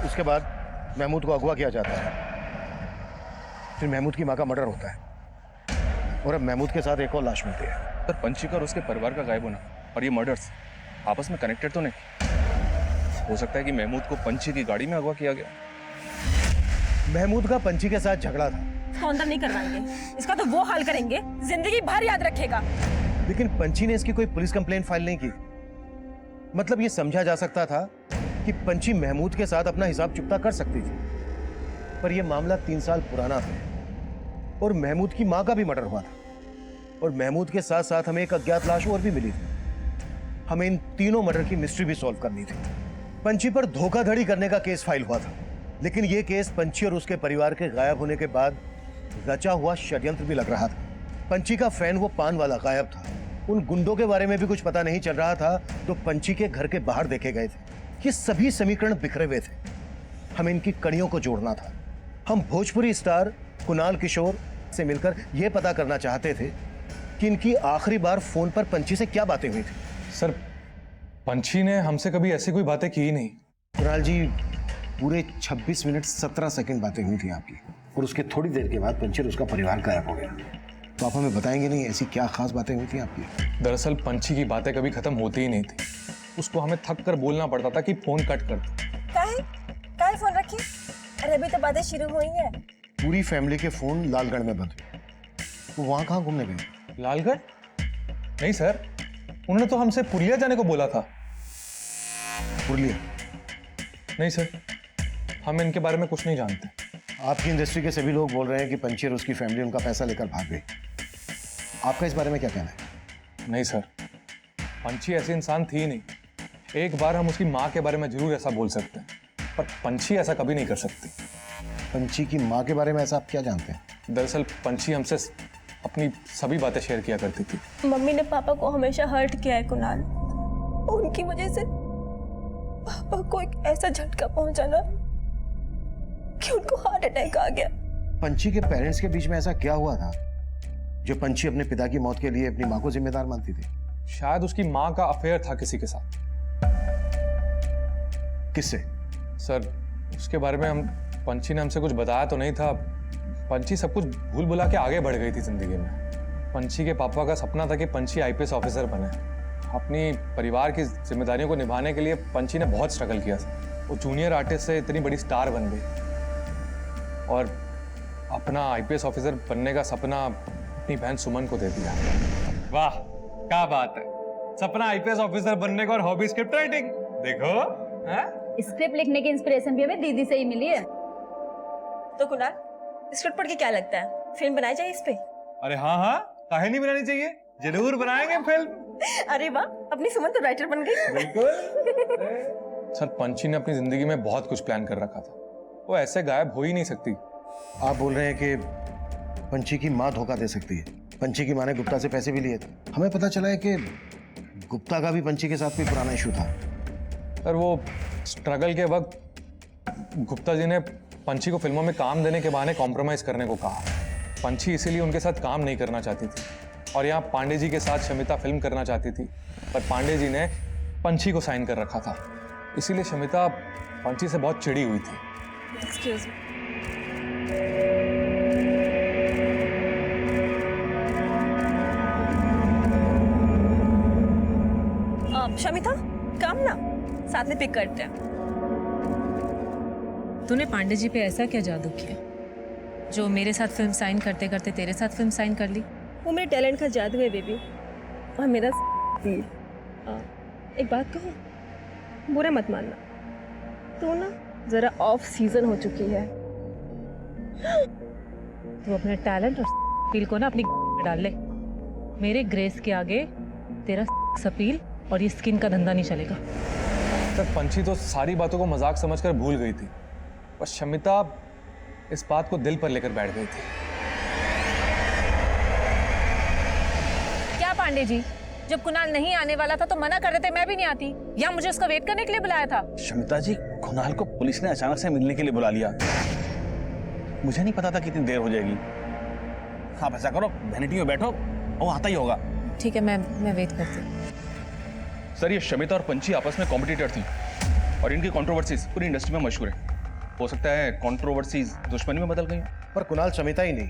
उसके बाद महमूद को अगवा किया जाता है, फिर महमूद की माँ का मर्डर होता है, और अब महमूद के साथ एक और लाश मिलती है। सर, पंची का और उसके परिवार का गायब होना और ये मर्डर्स आपस में कनेक्टेड तो नहीं? हो सकता है कि महमूद को पंची की गाड़ी में अगवा किया गया। महमूद का पंची के साथ झगड़ा था। काउंटर नहीं करवाएंगे, इसका तो वो हाल करेंगे, जिंदगी भर याद रखेगा। लेकिन पंची ने इसकी कोई पुलिस कंप्लेंट फाइल नहीं की। मतलब ये समझा जा सकता था कि पंची महमूद के साथ अपना हिसाब चुकता कर सकती थी, पर यह मामला 3 साल पुराना था और महमूद की मां का भी मर्डर हुआ था, और महमूद के साथ साथ हमें एक अज्ञात लाश और भी मिली थी। हमें इन तीनों मर्डर की मिस्ट्री भी सॉल्व करनी थी। पंची पर धोखाधड़ी करने का केस फाइल हुआ था, लेकिन यह केस पंची और उसके परिवार के गायब होने के बाद रचा हुआ षड्यंत्र भी लग रहा था। पंची का फैन वो पान वाला गायब था, उन गुंडों के बारे में भी कुछ पता नहीं चल रहा था तो पंची के घर के बाहर देखे गए थे। ये सभी समीकरण बिखरे हुए थे, हमें इनकी कड़ियों को जोड़ना था। हम भोजपुरी स्टार कुणाल किशोर से मिलकर यह पता करना चाहते थे कि इनकी आखिरी बार फोन पर पंची से क्या बातें हुई थी। सर, पंची ने हमसे कभी ऐसी कोई बातें की ही नहीं। कुणाल जी, पूरे 26 मिनट 17 सेकंड बातें हुई थी आपकी, और उसके थोड़ी देर के बाद पंची और उसका परिवार गायब हो गया। तो आप हमें बताएंगे नहीं ऐसी क्या खास बातें हुई थी आपकी? दरअसल पंची की बातें कभी खत्म होती ही नहीं थी, उसको हमें थक कर बोलना पड़ता था कि फोन कट कर दो। काहे फोन रखी? अरे अभी तो बातें शुरू हुई हैं। पूरी फैमिली के फोन लालगढ़ में बंद हुए, तो वहां कहाँ घूमने गए? लालगढ़? नहीं सर, उन्होंने तो हमसे पुरलिया जाने को बोला था। पुरलिया? नहीं सर, हम इनके बारे में कुछ नहीं जानते। आपकी इंडस्ट्री के सभी लोग बोल रहे हैं कि पंची और उसकी फैमिली उनका पैसा लेकर भाग गई। आपका इस बारे में क्या कहना है? नहीं सर, पंची ऐसी इंसान थी नहीं। एक बार हम उसकी माँ के बारे में जरूर ऐसा बोल सकते हैं, पर पंची ऐसा कभी नहीं कर सकती। पंची की माँ के बारे में ऐसा आप क्या जानते हैं? दरअसल पंची हमसे अपनी सभी बातें शेयर किया करती थी। मम्मी ने पापा को हमेशा हर्ट किया है कुणाल। उनकी वजह से पापा को एक ऐसा झटका पहुंचा ना कि उनको हार्ट अटैक आ गया। पंची के पेरेंट्स के बीच में ऐसा क्या हुआ था जो पंची अपने पिता की मौत के लिए अपनी माँ को जिम्मेदार मानती थी? शायद उसकी माँ का अफेयर था किसी के साथ। किससे? सर उसके बारे में पंची ने हमसे कुछ बताया तो नहीं था। पंची सब कुछ भूल भुला के आगे बढ़ गई थी जिंदगी में। पंची के पापा का सपना था कि पंची आईपीएस ऑफिसर बने। अपनी परिवार की जिम्मेदारियों को निभाने के लिए पंची ने बहुत स्ट्रगल किया था। वो जूनियर आर्टिस्ट से इतनी बड़ी स्टार बन गई और अपना आईपीएस ऑफिसर बनने का सपना अपनी बहन सुमन को दे दिया। वाह क्या बात है, सपना आईपीएस ऑफिसर बनने का और हॉबी स्क्रिप्ट राइटिंग। देखो स्क्रिप्ट लिखने की इंस्पिरेशन भी हमें दीदी से ही मिली है। तो कुणाल, स्क्रिप्ट पढ़ के क्या लगता है, फिल्म बनाई जाए इस पे? अरे हाँ हाँ, काहे नहीं बनानी चाहिए, जरूर बनाएंगे फिल्म। अरे वाह, अपनी सुमन तो राइटर बन गई। बिल्कुल। सर पंची ने अपनी जिंदगी में बहुत कुछ प्लान कर रखा था, वो ऐसे गायब हो ही नहीं सकती। आप बोल रहे हैं कि पंची की माँ धोखा दे सकती है? पंची की माँ ने गुप्ता से पैसे भी लिए थे। हमें पता चला है कि गुप्ता का भी पंची के साथ कोई पुराना इशू था। सर वो स्ट्रगल के वक्त गुप्ता जी ने पंची को फिल्मों में काम देने के बहाने कॉम्प्रोमाइज करने को कहा। पंची इसीलिए उनके साथ काम नहीं करना चाहती थी और यहाँ पांडे जी के साथ शमिता फिल्म करना चाहती थी, पर पांडे जी ने पंची को साइन कर रखा था। इसीलिए शमिता पंची से बहुत चिड़ी हुई थी। Excuse me. शमिता, काम ना साथ में पिक करते हैं। तूने पांडे जी पे ऐसा क्या जादू किया जो मेरे साथ फिल्म साइन करते करते तेरे साथ फिल्म साइन कर ली? वो मेरे टैलेंट का जादू है बेबी, और मेरा तीर। एक बात कहूँ, बुरा मत मानना, तू ना जरा ऑफ सीजन हो चुकी है। तू अपने टैलेंट और अपील को ना अपनी में डाल ले। मेरे ग्रेस के आगे तेरा अपील और ये स्किन का धंधा नहीं चलेगा। सर पंची तो सारी बातों को मजाक समझकर भूल गई थी और शमिता इस बात को दिल पर लेकर बैठ गई थी। क्या पांडे जी, जब कुणाल नहीं आने वाला था तो मना कर रहे थे, मैं भी नहीं आती, या मुझे उसका वेट करने के लिए बुलाया था? शमिता जी, कुणाल को पुलिस ने अचानक से मिलने के लिए बुला लिया। मुझे नहीं पता था कितनी देर हो जाएगी। आप ऐसा करो, वैनिटी में बैठो, वो आता ही होगा। ठीक है, मैं वेट करती हूँ। सर ये शमिता और पंची आपस में कॉम्पिटिटर थी और इनकी कंट्रोवर्सीज पूरी इंडस्ट्री में मशहूर है। हो सकता है कंट्रोवर्सीज दुश्मनी में बदल गई। पर कुणाल शमिता ही नहीं,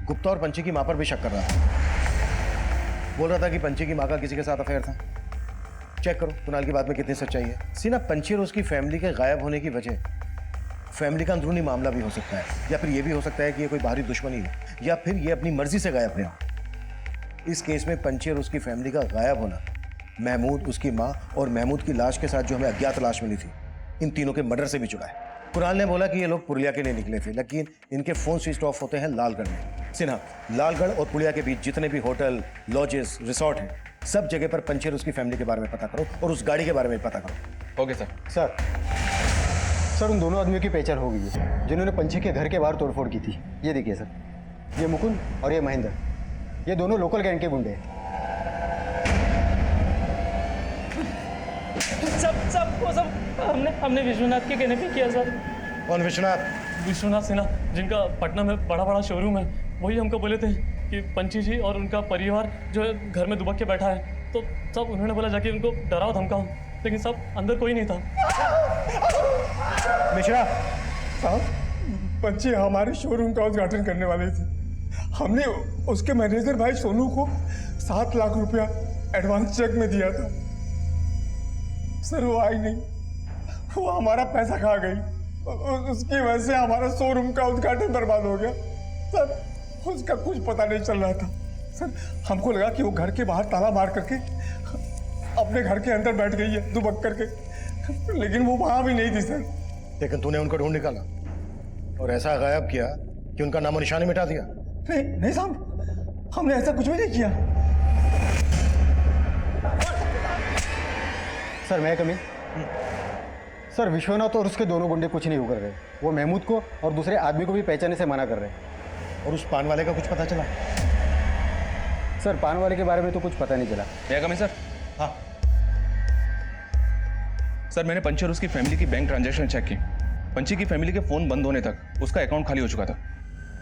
गुप्ता और पंची की माँ पर भी शक कर रहा था। बोल रहा था कि पंची की माँ का किसी के साथ अफेयर था। चेक करो कुणाल की बात में कितनी सच्चाई है। सीना, पंची और उसकी फैमिली के गायब होने की वजह फैमिली का अंदरूनी मामला भी हो सकता है, या फिर यह भी हो सकता है कि ये कोई बाहरी दुश्मनी हो, या फिर ये अपनी मर्जी से गायब रहा हो। इस केस में पंची और उसकी फैमिली का गायब होना महमूद, उसकी माँ और महमूद की लाश के साथ जो हमें अज्ञात लाश मिली थी, इन तीनों के मर्डर से भी जुड़ा है। कुणाल ने बोला कि ये लोग पुरुलिया के लिए निकले थे, लेकिन इनके फोन स्विच ऑफ होते हैं लालगढ़ में। सिन्हा, लालगढ़ और पुरुलिया के बीच जितने भी होटल, लॉजेस, रिसोर्ट हैं, सब जगह पर पंची और उसकी फैमिली के बारे में पता करो और उस गाड़ी के बारे में पता करो। Okay sir. सर उन दोनों आदमियों की पहचान हो गई है जिन्होंने पंची के घर के बाहर तोड़फोड़ की थी। ये देखिए सर, ये मुकुंद और ये महेंद्र, ये दोनों लोकल गैंग के गुंडे हैं। सब हमने विश्वनाथ के कहने पे किया सर। कौन विश्वनाथ? विश्वनाथ सिन्हा, जिनका पटना में बड़ा बड़ा शोरूम है, वही हमको बोले थे कि पंची जी और उनका परिवार जो है घर में दुबक के बैठा है। तो सब उन्होंने बोला जाके उनको डराओ धमकाओ, लेकिन सब अंदर कोई नहीं था। मिश्रा साहब, पंची हमारे शोरूम का उद्घाटन करने वाली थी। हमने उसके मैनेजर भाई सोनू को 7 लाख रुपया एडवांस चेक में दिया था। सर वो आई नहीं, वो हमारा पैसा खा गई। उसकी वजह से हमारा शोरूम का उद्घाटन बर्बाद हो गया। सर उसका कुछ पता नहीं चल रहा था। सर हमको लगा कि वो घर के बाहर ताला मार करके अपने घर के अंदर बैठ गई है दुबक करके, लेकिन वो वहां भी नहीं थी सर। लेकिन तूने उनको ढूंढ निकाला और ऐसा गायब किया कि उनका नामो निशान मिटा दिया। नहीं साहब, हमने ऐसा कुछ भी नहीं किया। सर मैं कमी सर, विश्वनाथ और उसके दोनों गुंडे कुछ नहीं कर रहे। वो महमूद को और दूसरे आदमी को भी पहचानने से मना कर रहे हैं। और उस पान वाले का कुछ पता चला? सर पान वाले के बारे में तो कुछ पता नहीं चला। मैं कमी सर। हाँ सर मैंने पंची और उसकी फैमिली की बैंक ट्रांजैक्शन चेक की। पंची की फैमिली के फोन बंद होने तक उसका अकाउंट खाली हो चुका था।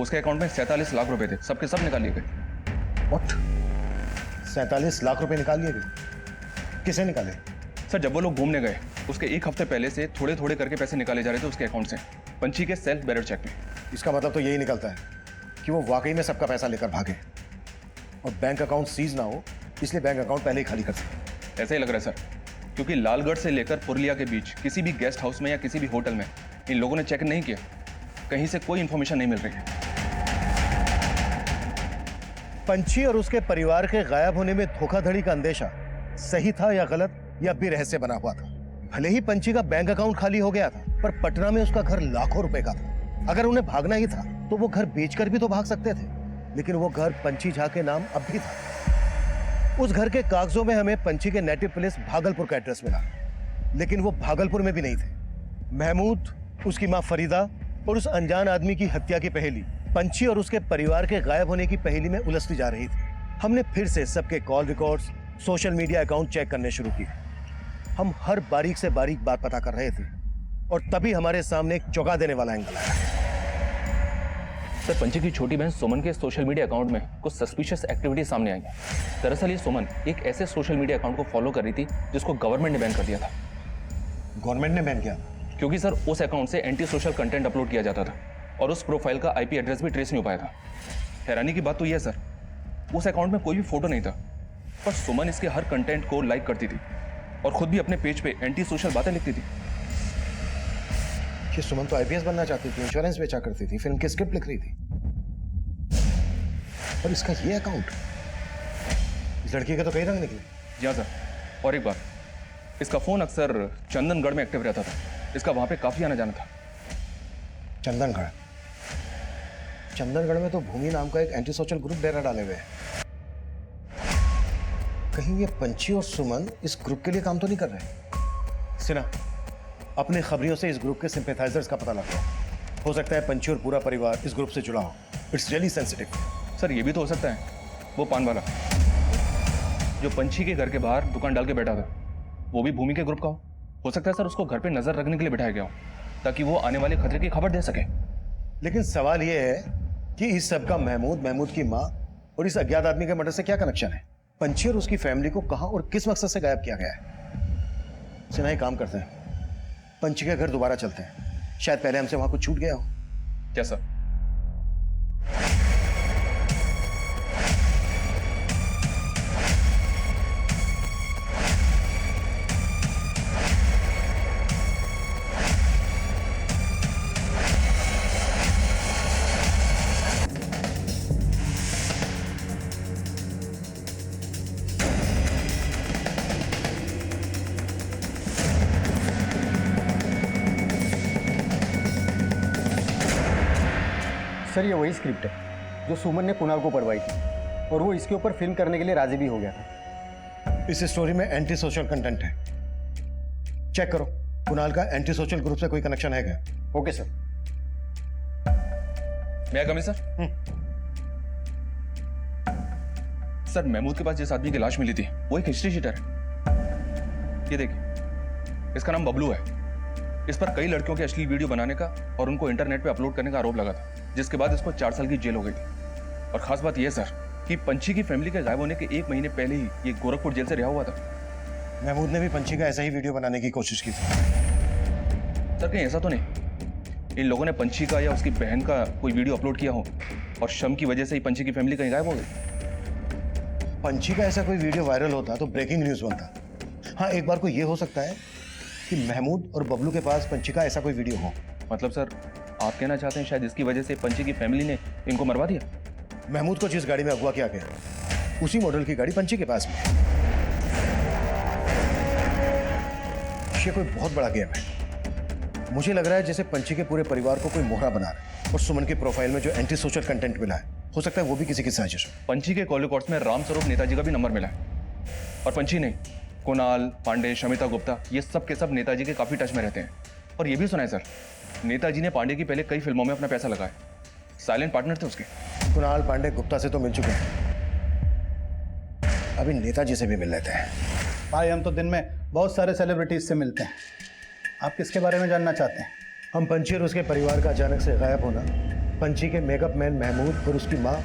उसके अकाउंट में 47 लाख रुपए थे, सबके सब निकाल लिए गए। व्हाट? 47 लाख रुपए निकाल लिए गए? किसे निकाले? सर जब वो लोग घूमने गए उसके एक हफ्ते पहले से थोड़े थोड़े करके पैसे निकाले जा रहे थे उसके अकाउंट से, पंची के सेल्फ बेरर चेक में। इसका मतलब तो यही निकलता है कि वो वाकई में सबका पैसा लेकर भागे और बैंक अकाउंट सीज ना हो, इसलिए बैंक अकाउंट पहले ही खाली कर सके। ऐसा ही लग रहा है सर, क्योंकि लालगढ़ से लेकर पुरलिया के बीच किसी भी गेस्ट हाउस में या किसी भी होटल में इन लोगों ने चेक नहीं किया। कहीं से कोई इंफॉर्मेशन नहीं मिल रही है। पंची और उसके परिवार के गायब होने में धोखाधड़ी का अंदेशा सही था या गलत, या भी रहस्य बना हुआ था? भले ही पंची का बैंक अकाउंट खाली हो गया था, पर पटना में उसका घर लाखों रुपए का था। अगर उन्हें भागना ही था तो वो घर बेचकर भी तो भाग सकते थे, लेकिन वो घर पंची झा के नाम अब भी था। उस घर के कागजों में हमें पंची के नेटिव प्लेस भागलपुर का एड्रेस मिला, लेकिन वो भागलपुर में भी नहीं थे। महमूद, उसकी मां फरीदा और उस अनजान आदमी की हत्या की पहेली पंची और उसके परिवार के गायब होने की पहेली में उलझती जा रही थी। हमने फिर से सबके call records, social media account check करने शुरू किए। हम हर बारीक से बारीक बात पता कर रहे थे और तभी हमारे सामने एक चौंका देने वाला एंगल आया। सर पंची की छोटी बहन सुमन के सोशल मीडिया अकाउंट में कुछ सस्पिशियस एक्टिविटी सामने आई है। दरअसल ये सुमन एक ऐसे सोशल मीडिया अकाउंट को फॉलो कर रही थी जिसको गवर्नमेंट ने बैन कर दिया था। गवर्नमेंट ने बैन किया? क्योंकि सर उस अकाउंट से एंटी सोशल कंटेंट अपलोड किया जाता था और उस प्रोफाइल का IP एड्रेस भी ट्रेस नहीं हो पाया था। हैरानी की बात तो यह है सर, उस अकाउंट में कोई भी फोटो नहीं था, पर सुमन इसके हर कंटेंट को लाइक करती थी और खुद भी अपने पेज पे एंटी सोशल बातें लिखती थी। कि सुमन तो IPS बनना चाहती थी, इंश्योरेंस बेचा करती थी, फिल्म की स्क्रिप्ट लिख रही थी, और इसका ये अकाउंट, इस लड़की के तो कई रंग निकले। जी हाँ सर, और एक बात, इसका फोन अक्सर चंदनगढ़ में एक्टिव रहता था। इसका वहां पे काफी आना जाना था। चंदनगढ़? चंदनगढ़ में तो भूमि नाम का एक एंटी सोशल ग्रुप डेरा डाले हुए हैं। कहीं ये पंची और सुमन इस ग्रुप के लिए काम तो नहीं कर रहे? सिन्हा, अपने खबरियों से इस ग्रुप के सिंपैथाइजर्स का पता लगाओ। हो सकता है पंची और पूरा परिवार इस ग्रुप से जुड़ा हो। It's really sensitive. सर ये भी तो हो सकता है वो पान वाला जो पंची के घर के बाहर दुकान डाल के बैठा था, वो भी भूमि के ग्रुप का हो सकता है सर, उसको घर पे नजर रखने के लिए बिठाया गया हो ताकि वो आने वाले खतरे की खबर दे सके। लेकिन सवाल ये है कि इस सब का महमूद की माँ और इस अज्ञात आदमी के मर्डर से क्या कनेक्शन है? पंची और उसकी फैमिली को कहां और किस मकसद से गायब किया गया है? सिन्हा, एक काम करते हैं, पंची के घर दोबारा चलते हैं, शायद पहले हमसे वहां कुछ छूट गया हो। क्या सर? सर ये वही स्क्रिप्ट है जो सुमन ने कुणाल को पढ़वाई थी और वो इसके ऊपर फिल्म करने के लिए राजी भी हो गया था। इस स्टोरी में एंटी सोशल कंटेंट है, चेक करो। कुणाल का एंटी सोशल ग्रुप से कोई कनेक्शन है क्या? Okay sir. मैं कमी सर? सर महमूद के पास जिस आदमी की लाश मिली थी वो एक हिस्ट्री शीटर है। ये देखिए, इसका नाम बबलू है। इस पर कई लड़कियों के अश्लील वीडियो बनाने का और उनको इंटरनेट पे अपलोड करने का आरोप लगा था, जिसके बाद इसको 4 साल की जेल हो गई थी। और खास बात यह सर कि पंची की फैमिली के गायब होने के 1 महीने पहले ही ये गोरखपुर जेल से रिहा हुआ था। महमूद ने भी पंची का ऐसा ही वीडियो बनाने की कोशिश की थी। सर कहीं ऐसा तो नहीं इन लोगों ने पंची का या उसकी बहन का कोई वीडियो अपलोड किया हो और शम की वजह से ही पंची की फैमिली कहीं गायब हो गई? पंची का ऐसा कोई वीडियो वायरल होता तो ब्रेकिंग न्यूज बनता। हाँ, एक बार को ये हो सकता है कि महमूद और बबलू के पास पंची का ऐसा कोई वीडियो हो। मतलब सर आप कहना चाहते हैं शायद इसकी वजह से पंची की फैमिली ने इनको मरवा दिया? महमूद को जिस गाड़ी में अगवा किया गया उसी मॉडल की गाड़ी पंची के पास में। ये कोई बहुत बड़ा गेम है। मुझे लग रहा है जैसे पंची के पूरे परिवार को कोई मोहरा बना रहा है और सुमन की प्रोफाइल में जो एंटी सोशल कंटेंट मिला है हो सकता है वो भी किसी की साजिश हो। पंची के कॉल रिकॉर्ड्स में रामस्वरूप नेताजी का भी नंबर मिला है और पंची नहीं, कुणाल, पांडे, शमिता गुप्ता ये सब के सब नेताजी के काफी टच में रहते हैं। और ये भी सुना है सर नेताजी ने पांडे की पहले कई फिल्मों में अपना पैसा लगाया, साइलेंट पार्टनर थे उसके। कुणाल, पांडे, गुप्ता से तो मिल चुके हैं, अभी नेताजी से भी मिल लेते हैं। भाई हम तो दिन में बहुत सारे सेलिब्रिटीज से मिलते हैं, आप किसके बारे में जानना चाहते हैं? हम पंची और उसके परिवार का अचानक से गायब होना, पंची के मेकअप मैन महमूद और उसकी माँ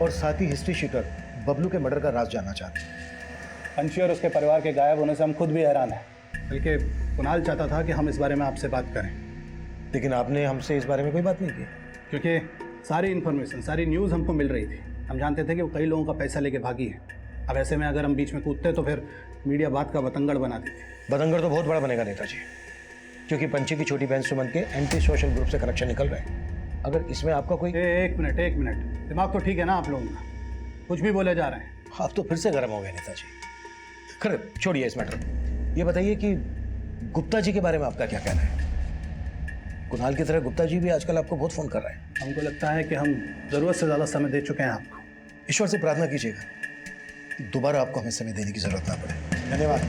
और साथ ही हिस्ट्री शीटर बबलू के मर्डर का राज जानना चाहते हैं। पंची और उसके परिवार के गायब होने से हम खुद भी हैरान हैं, बल्कि कुणाल चाहता था कि हम इस बारे में आपसे बात करें। लेकिन आपने हमसे इस बारे में कोई बात नहीं की। क्योंकि सारी इन्फॉर्मेशन, सारी न्यूज़ हमको मिल रही थी। हम जानते थे कि वो कई लोगों का पैसा लेके भागी है। अब ऐसे में अगर हम बीच में कूदते तो फिर मीडिया बात का बतंगड़ बना देती। बतंगड़ तो बहुत बड़ा बनेगा नेताजी, क्योंकि पंची की छोटी बहन सुमन के एंटी सोशल ग्रुप से कनेक्शन निकल रहे हैं। अगर इसमें आपका कोई एक मिनट, दिमाग तो ठीक है ना आप लोगों का? कुछ भी बोले जा रहे हैं। आप तो फिर से गर्म हो गए नेताजी। खैर छोड़िए इस मैटर को। ये बताइए कि गुप्ता जी के बारे में आपका क्या कहना है? कुणाल की तरह गुप्ता जी भी आजकल आपको बहुत फोन कर रहे हैं। हमको लगता है कि हम ज़रूरत से ज़्यादा समय दे चुके हैं आपको। ईश्वर से प्रार्थना कीजिएगा कि दोबारा आपको हमें समय देने की जरूरत ना पड़े। धन्यवाद।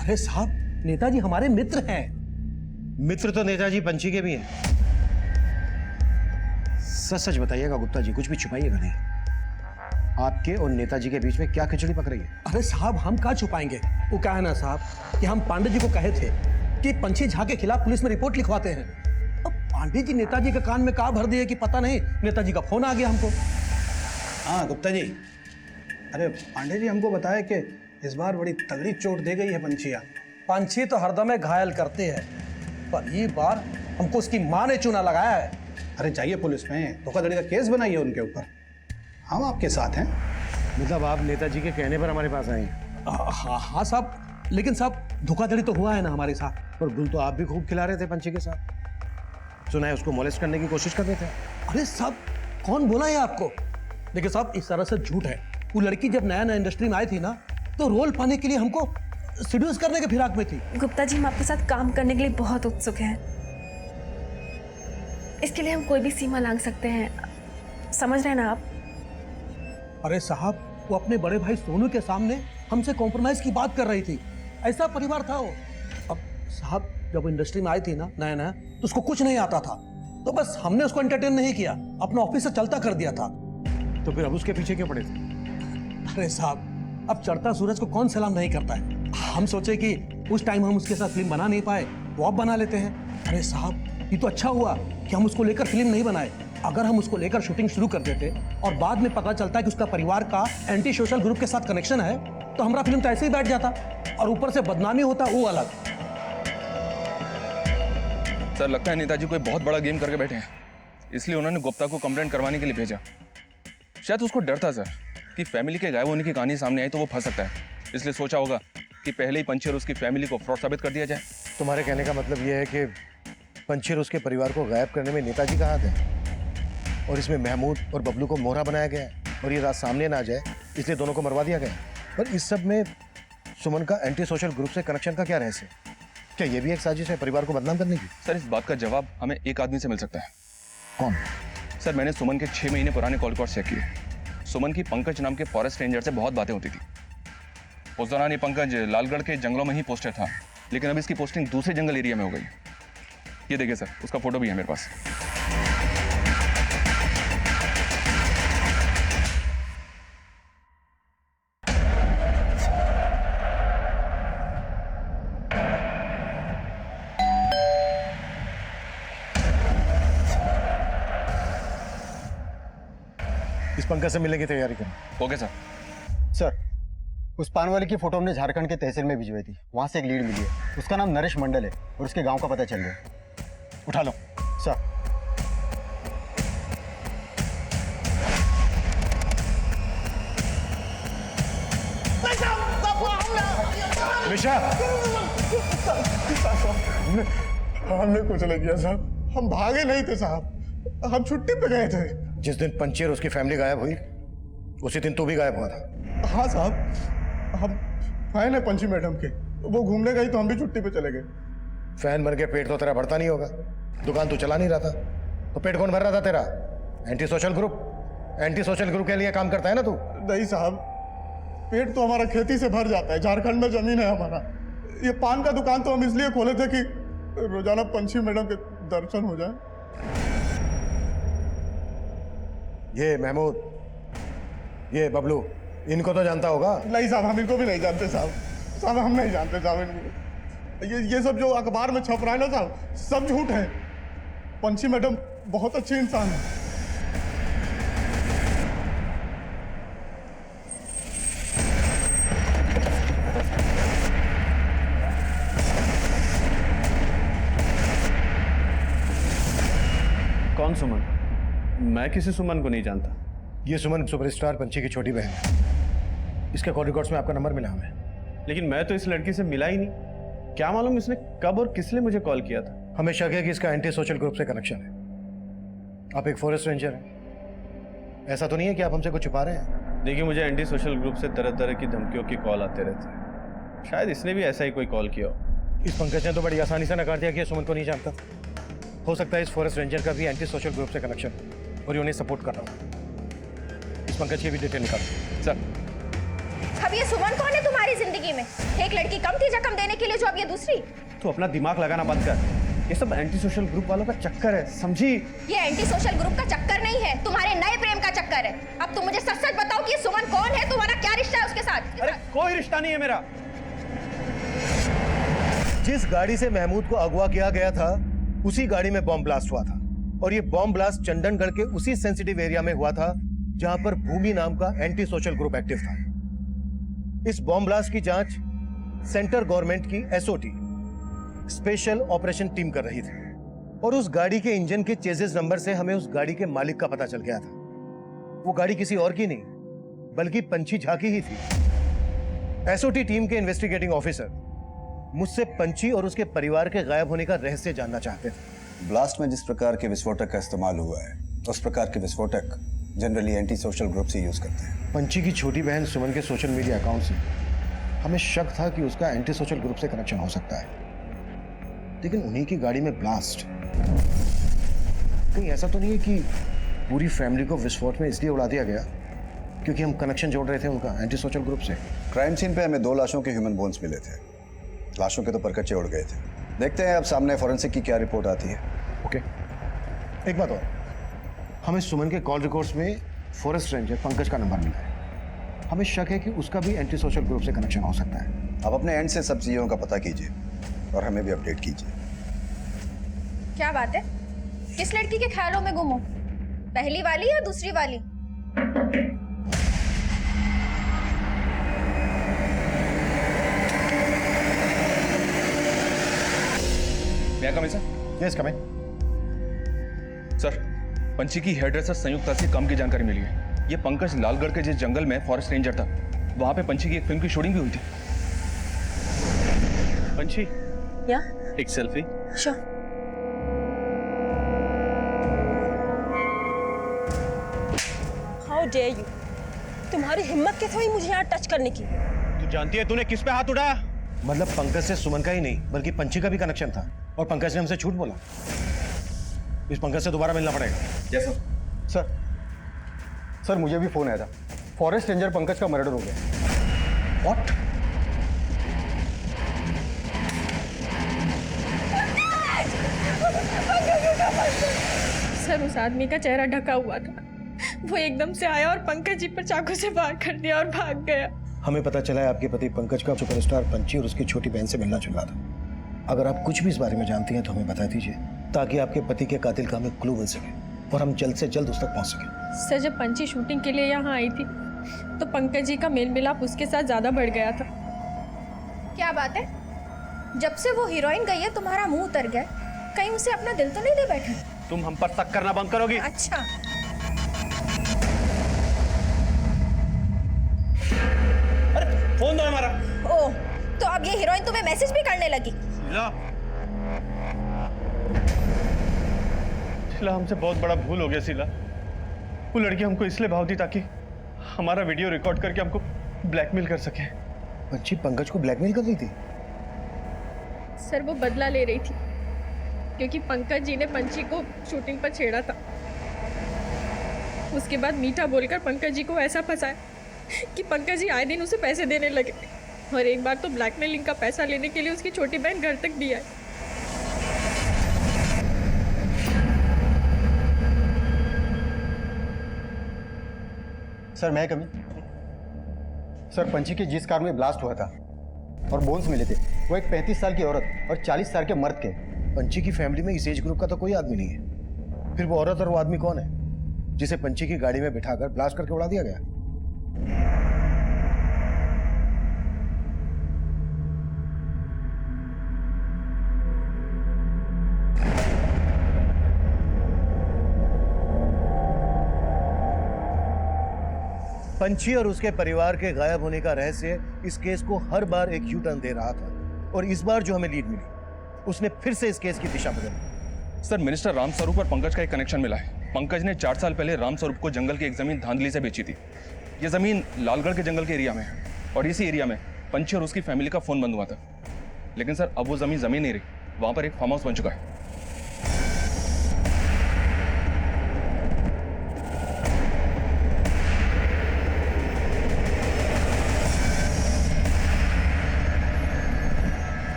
अरे साहब, नेताजी हमारे मित्र हैं। मित्र तो नेताजी पंची के भी हैं। सच सच बताइएगा गुप्ता जी, कुछ भी छुपाइएगा नहीं। आपके और नेताजी के बीच में क्या खिचड़ी पक रही है? अरे साहब, हम क्या छुपाएंगे? वो क्या है ना साहब कि हम पांडे जी को कहे थे कि पंछी झा के खिलाफ पुलिस में रिपोर्ट लिखवाते हैं। अब पांडे जी नेताजी के कान में कहा भर दिए कि पता नहीं, नेताजी का फोन आ गया हमको। हाँ गुप्ता जी, अरे पांडे जी हमको बताया कि इस बार बड़ी तगड़ी चोट दे गई है पंछिया। पंछी तो हरदम घायल करते हैं, पर ये बार हमको उसकी माँ ने चूना लगाया है। अरे जाइए पुलिस में, धोखाधड़ी का केस बनाइए उनके ऊपर, हम आपके साथ हैं। मतलब आप नेताजी के कहने पर हमारे पास आए हैं? हाँ साहब, लेकिन साहब धोखाधड़ी तो हुआ है ना हमारे साथ। पर गुल तो आप भी खूब खिला रहे थे पंछी के साथ। सुना है उसको मोलेस्ट करने की कोशिश कर रहे थे। अरे साहब, कौन बोला है आपको? देखिए साहब, इस तरह से झूठ है। वो लड़की जब नया नया इंडस्ट्री में आई थी ना, तो रोल पाने के लिए हमको सीड्यूस करने के फिराक में थी। गुप्ता जी, हम आपके साथ काम करने के लिए बहुत उत्सुक हैं। इसके लिए हम कोई भी सीमा लांघ सकते हैं, समझ रहे हैं ना आप? अरे साहब, वो अपने बड़े भाई सोनू के सामने हमसे कॉम्प्रोमाइज की बात कर रही थी। ऐसा परिवार था वो। अब साहब, जब वो इंडस्ट्री में आई थी ना नया नया, तो उसको कुछ नहीं आता था, तो बस हमने उसको एंटरटेन नहीं किया, अपना ऑफिस से चलता कर दिया था। तो फिर अब उसके पीछे क्यों पड़े थे? अरे साहब, अब चढ़ता सूरज को कौन सलाम नहीं करता है। हम सोचे कि उस टाइम हम उसके साथ फिल्म बना नहीं पाए, वो अब बना लेते हैं। अरे साहब, ये तो अच्छा हुआ कि हम उसको लेकर फिल्म नहीं बनाए। अगर हम उसको लेकर शूटिंग शुरू कर देते और बाद में पता चलता है कि उसका परिवार का एंटी सोशल ग्रुप के साथ कनेक्शन है, तो हमारा फिल्म तो ऐसे ही बैठ जाता और ऊपर से बदनामी होता, वो अलग। सर, लगता है नेताजी कोई बहुत बड़ा गेम करके बैठे हैं, इसलिए उन्होंने गुप्ता को कंप्लेंट करवाने के लिए भेजा। शायद उसको डर था सर कि फैमिली के गायब होने की कहानी सामने आई तो वो फंस सकता है, इसलिए सोचा होगा कि पहले ही पंछी और उसकी फैमिली को फ्रॉड साबित कर दिया जाए। तुम्हारे कहने का मतलब ये है कि पंछी और उसके परिवार को गायब करने में नेताजी का हाथ है, और इसमें महमूद और बबलू को मोहरा बनाया गया है, और ये रात सामने ना आ जाए इसलिए दोनों को मरवा दिया गया। पर इस सब में सुमन का एंटी सोशल ग्रुप से कनेक्शन का क्या रहस्य? क्या ये भी एक साजिश है परिवार को बदनाम करने की? सर, इस बात का जवाब हमें एक आदमी से मिल सकता है। कौन? सर, मैंने सुमन के 6 महीने पुराने कॉल रिकॉर्ड चेक किए। सुमन की पंकज नाम के फॉरेस्ट रेंजर से बहुत बातें होती थी। उस दौरान ये पंकज लालगढ़ के जंगलों में ही पोस्टेड था, लेकिन अब इसकी पोस्टिंग दूसरे जंगल एरिया में हो गई। ये देखिए सर, उसका फोटो भी है मेरे पास। इस पंकज से मिलने की तैयारी करो। Okay sir. सर, उस पान वाले की फोटो हमने झारखंड के तहसील में भिजवाई थी, वहां से एक लीड मिली है। उसका नाम नरेश मंडल है और उसके गांव का पता चल गया। उठा लो। सर। निशा, हमने कुछ नहीं किया साहब, हम भागे नहीं थे साहब, हम छुट्टी पे गए थे। जिस दिन पंची और उसकी फैमिली गायब हुई, उसी दिन तू भी गायब हुआ था। हाँ साहब, हम फैन है पंची मैडम के, वो घूमने गई तो हम भी छुट्टी पे चले गए। फैन बन के पेट तो तेरा भरता नहीं होगा, दुकान तू चला नहीं रहा था, तो पेट कौन भर रहा था तेरा? एंटी सोशल ग्रुप के लिए काम करता है ना तू? नहीं साहब, पेट तो हमारा खेती से भर जाता है, झारखंड में जमीन है हमारा। ये पान का दुकान तो हम इसलिए खोले थे कि रोजाना पंछी मैडम के दर्शन हो जाए। ये महमूद, ये बबलू, इनको तो जानता होगा? नहीं साहब, हम इनको भी नहीं जानते साहब। साहब हम नहीं जानते साहब इनको। ये सब जो अखबार में छप रहा है ना साहब, सब झूठ है। पंछी मैडम बहुत अच्छे इंसान है। कौन सुमन? मैं किसी सुमन को नहीं जानता। ये सुमन सुपरस्टार पंछी की छोटी बहन है। इसके कॉल रिकॉर्ड्स में आपका नंबर मिला हमें। लेकिन मैं तो इस लड़की से मिला ही नहीं। क्या मालूम इसने कब और किस लिए मुझे कॉल किया था। हमें शक है कि इसका एंटी सोशल ग्रुप से कनेक्शन है। आप एक फॉरेस्ट रेंजर हैं, ऐसा तो नहीं है कि आप हमसे कुछ छुपा रहे हैं? देखिए, मुझे एंटी सोशल ग्रुप से तरह तरह की धमकियों की कॉल आते रहते हैं। शायद इसने भी ऐसा ही कोई कॉल किया हो। इस पंकज ने तो बड़ी आसानी से नकार दिया कि सुमन को नहीं जानता। हो सकता है इस फॉरेस्ट रेंजर का भी एंटी सोशल ग्रुप से कनेक्शन है और ये उन्हें सपोर्ट कर रहा हूँ। इस पंकज की भी डिटेल निकालो। सर, अब ये सुमन कौन है तुम्हारी जिंदगी में? एक लड़की कम थी जख्म देने के लिए, जो अब ये दूसरी। तो अपना दिमाग लगाना बंद कर। ये सब एंटी सोशल ग्रुप वालों का चक्कर है, समझी? ये एंटी सोशल ग्रुप का चक्कर नहीं है, तुम्हारे नए प्रेम का चक्कर है। अब तुम मुझे सच सच बताओ कि ये सुमन कौन है, तुम्हारा क्या रिश्ता है उसके साथ? अरे कोई रिश्ता नहीं है मेरा। जिस गाड़ी से महमूद को अगवा किया गया था, उसी गाड़ी में बॉम्ब ब्लास्ट हुआ था और ये बॉम्ब ब्लास्ट चंदनगढ़ के उसी सेंसिटिव एरिया में हुआ था जहां पर भूमि नाम का एंटी सोशल ग्रुप एक्टिव था। इस बॉम्ब ब्लास्ट की जांच सेंटर गवर्नमेंट की एसओटी स्पेशल ऑपरेशन टीम कर रही थी और उस गाड़ी के इंजन के चेजेस नंबर से हमें उस गाड़ी के मालिक का पता चल गया था। वो गाड़ी किसी और की नहीं बल्कि पंछी झा की ही थी। एसओटी टीम के इन्वेस्टिगेटिंग ऑफिसर मुझसे पंछी और उसके परिवार के गायब होने का रहस्य जानना चाहते थे। ब्लास्ट में जिस प्रकार के विस्फोटक का इस्तेमाल हुआ है, उस प्रकार के विस्फोटक जनरली एंटी सोशल ग्रुप से यूज करते हैं। पंछी की छोटी बहन सुमन के सोशल मीडिया अकाउंट से हमें शक था कि उसका एंटी सोशल ग्रुप से कनेक्शन हो सकता है, लेकिन उन्हीं की गाड़ी में ब्लास्ट। कहीं ऐसा तो नहीं है कि पूरी फैमिली को विस्फोट में इसलिए उड़ा दिया गया क्योंकि हम कनेक्शन जोड़ रहे थे उनका एंटी सोशल ग्रुप से? क्राइम सीन पे हमें 2 लाशों के ह्यूमन बोन्स मिले थे। लाशों के तो परकच्चे उड़ गए थे। देखते हैं अब सामने फॉरेंसिक की क्या रिपोर्ट आती है। ओके, एक बात और, हमें सुमन के कॉल रिकॉर्ड्स में फॉरेस्ट रेंजर पंकज का नंबर मिला है। हमें शक है कि उसका भी एंटी सोशल ग्रुप से कनेक्शन हो सकता है। आप अपने एंड से सब चीजों का पता कीजिए और हमें भी अपडेट कीजिए। क्या बात है? किस लड़की के ख्यालों में गुम हो? पहली वाली या दूसरी वाली? मैं कम सर? यस कम सर, पंछी की हेयर ड्रेसर संयुक्ता से कम की जानकारी मिली है। ये पंकज लालगढ़ के जिस जंगल में फॉरेस्ट रेंजर था, वहां पे पंछी की एक फिल्म की शूटिंग भी हुई थी। पंछी, या एक selfie. Sure. How dare you! तुम्हारी हिम्मत कैसे हुई मुझे यहाँ टच करने की? तू जानती है तूने किस पे हाथ उठाया? मतलब पंकज से सुमन का ही नहीं बल्कि पंछी का भी कनेक्शन था और पंकज ने हमसे झूठ बोला। इस पंकज से दोबारा मिलना पड़ेगा। Yes sir. सर मुझे भी फोन आया था, फॉरेस्ट रेंजर पंकज का मर्डर हो गया। व्हाट? सर, उस आदमी का चेहरा ढका हुआ था। वो एकदम से आया और पंकज जी पर चाकू से वार कर दिया और भाग गया। हमें पता चला है आपके पति पंकज का सुपरस्टार पंछी और उसकी छोटी बहन से मिलना जुलना था। अगर आप कुछ भी इस बारे में जानती हैं तो हमें बता दीजिए ताकि आपके पति के कातिल का हमें क्लू मिल सके और हम जल्द से जल्द उस तक पहुंच सके। सर, जब पंछी शूटिंग के लिए यहाँ आई थी तो पंकज जी का मेल मिलाप उसके साथ ज्यादा बढ़ गया था। क्या बात है? जब से वो हीरोइन गई है तुम्हारा मुंह उतर गया। कहीं उसे अपना दिल तो नहीं दे बैठे? तुम हम पर शक करना बंद करोगी? अच्छा। अरे फोन दो हमारा। ओह, तो अब ये हीरोइन तुम्हें मैसेज भी करने लगी? शीला, हमसे बहुत बड़ा भूल हो गया शीला। वो लड़की हमको इसलिए भाव दी ताकि हमारा वीडियो रिकॉर्ड करके हमको ब्लैकमेल कर सके। पंछी पंकज को ब्लैकमेल कर रही थी? सर, वो बदला ले रही थी क्योंकि पंकज जी ने पंछी को शूटिंग पर छेड़ा था। उसके बाद मीठा बोलकर पंकज जी को ऐसा फंसाया कि पंकज जी आए दिन उसे पैसे देने लगे और एक बार तो ब्लैकमेलिंग का पैसा लेने के लिए उसकी छोटी बहन घर तक भी आई। सर मैं कभी सर पंची के जिस कार में ब्लास्ट हुआ था और बोन्स मिले थे वो एक 35 साल की औरत और 40 साल के मर्द के। पंची की फैमिली में इस एज ग्रुप का तो कोई आदमी नहीं है। फिर वो औरत और वो आदमी कौन है जिसे पंची की गाड़ी में बिठाकर ब्लास्ट करके उड़ा दिया गया? पंची और उसके परिवार के गायब होने का रहस्य इस केस को हर बार एक यू टर्न दे रहा था और इस बार जो हमें लीड मिली उसने फिर से इस केस की दिशा बदली। सर मिनिस्टर रामस्वरूप और पंकज का एक कनेक्शन मिला है। पंकज ने 4 साल पहले रामस्वरूप को जंगल की एक जमीन धांधली से बेची थी। ये जमीन लालगढ़ के जंगल के एरिया में है और इसी एरिया में पंची और उसकी फैमिली का फोन बंद हुआ था। लेकिन सर अब वो जमीन नहीं रही, वहां पर एक फार्म हाउस बन चुका है।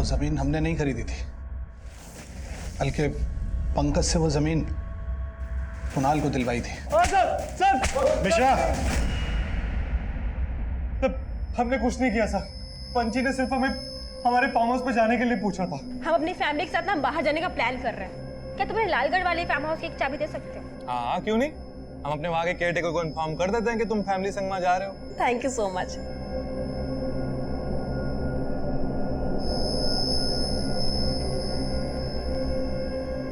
जमीन हमने नहीं खरीदी थी, बल्कि पंकज से वो जमीन कुणाल को दिलवाई थी। सर मिश्रा, हमने कुछ नहीं किया सर। पंची ने सिर्फ हमें हमारे फार्म हाउस पे जाने के लिए पूछा था। हम अपनी फैमिली के साथ ना बाहर जाने का प्लान कर रहे हैं। क्या तुम्हें लालगढ़ वाले फार्म हाउस की एक चाबी दे सकते हो? हाँ क्यों नहीं, हम अपने वहाँ के केयरटेकर को इन्फॉर्म कर देते हैं कि तुम फैमिली संग में जा रहे हो। Thank you so much.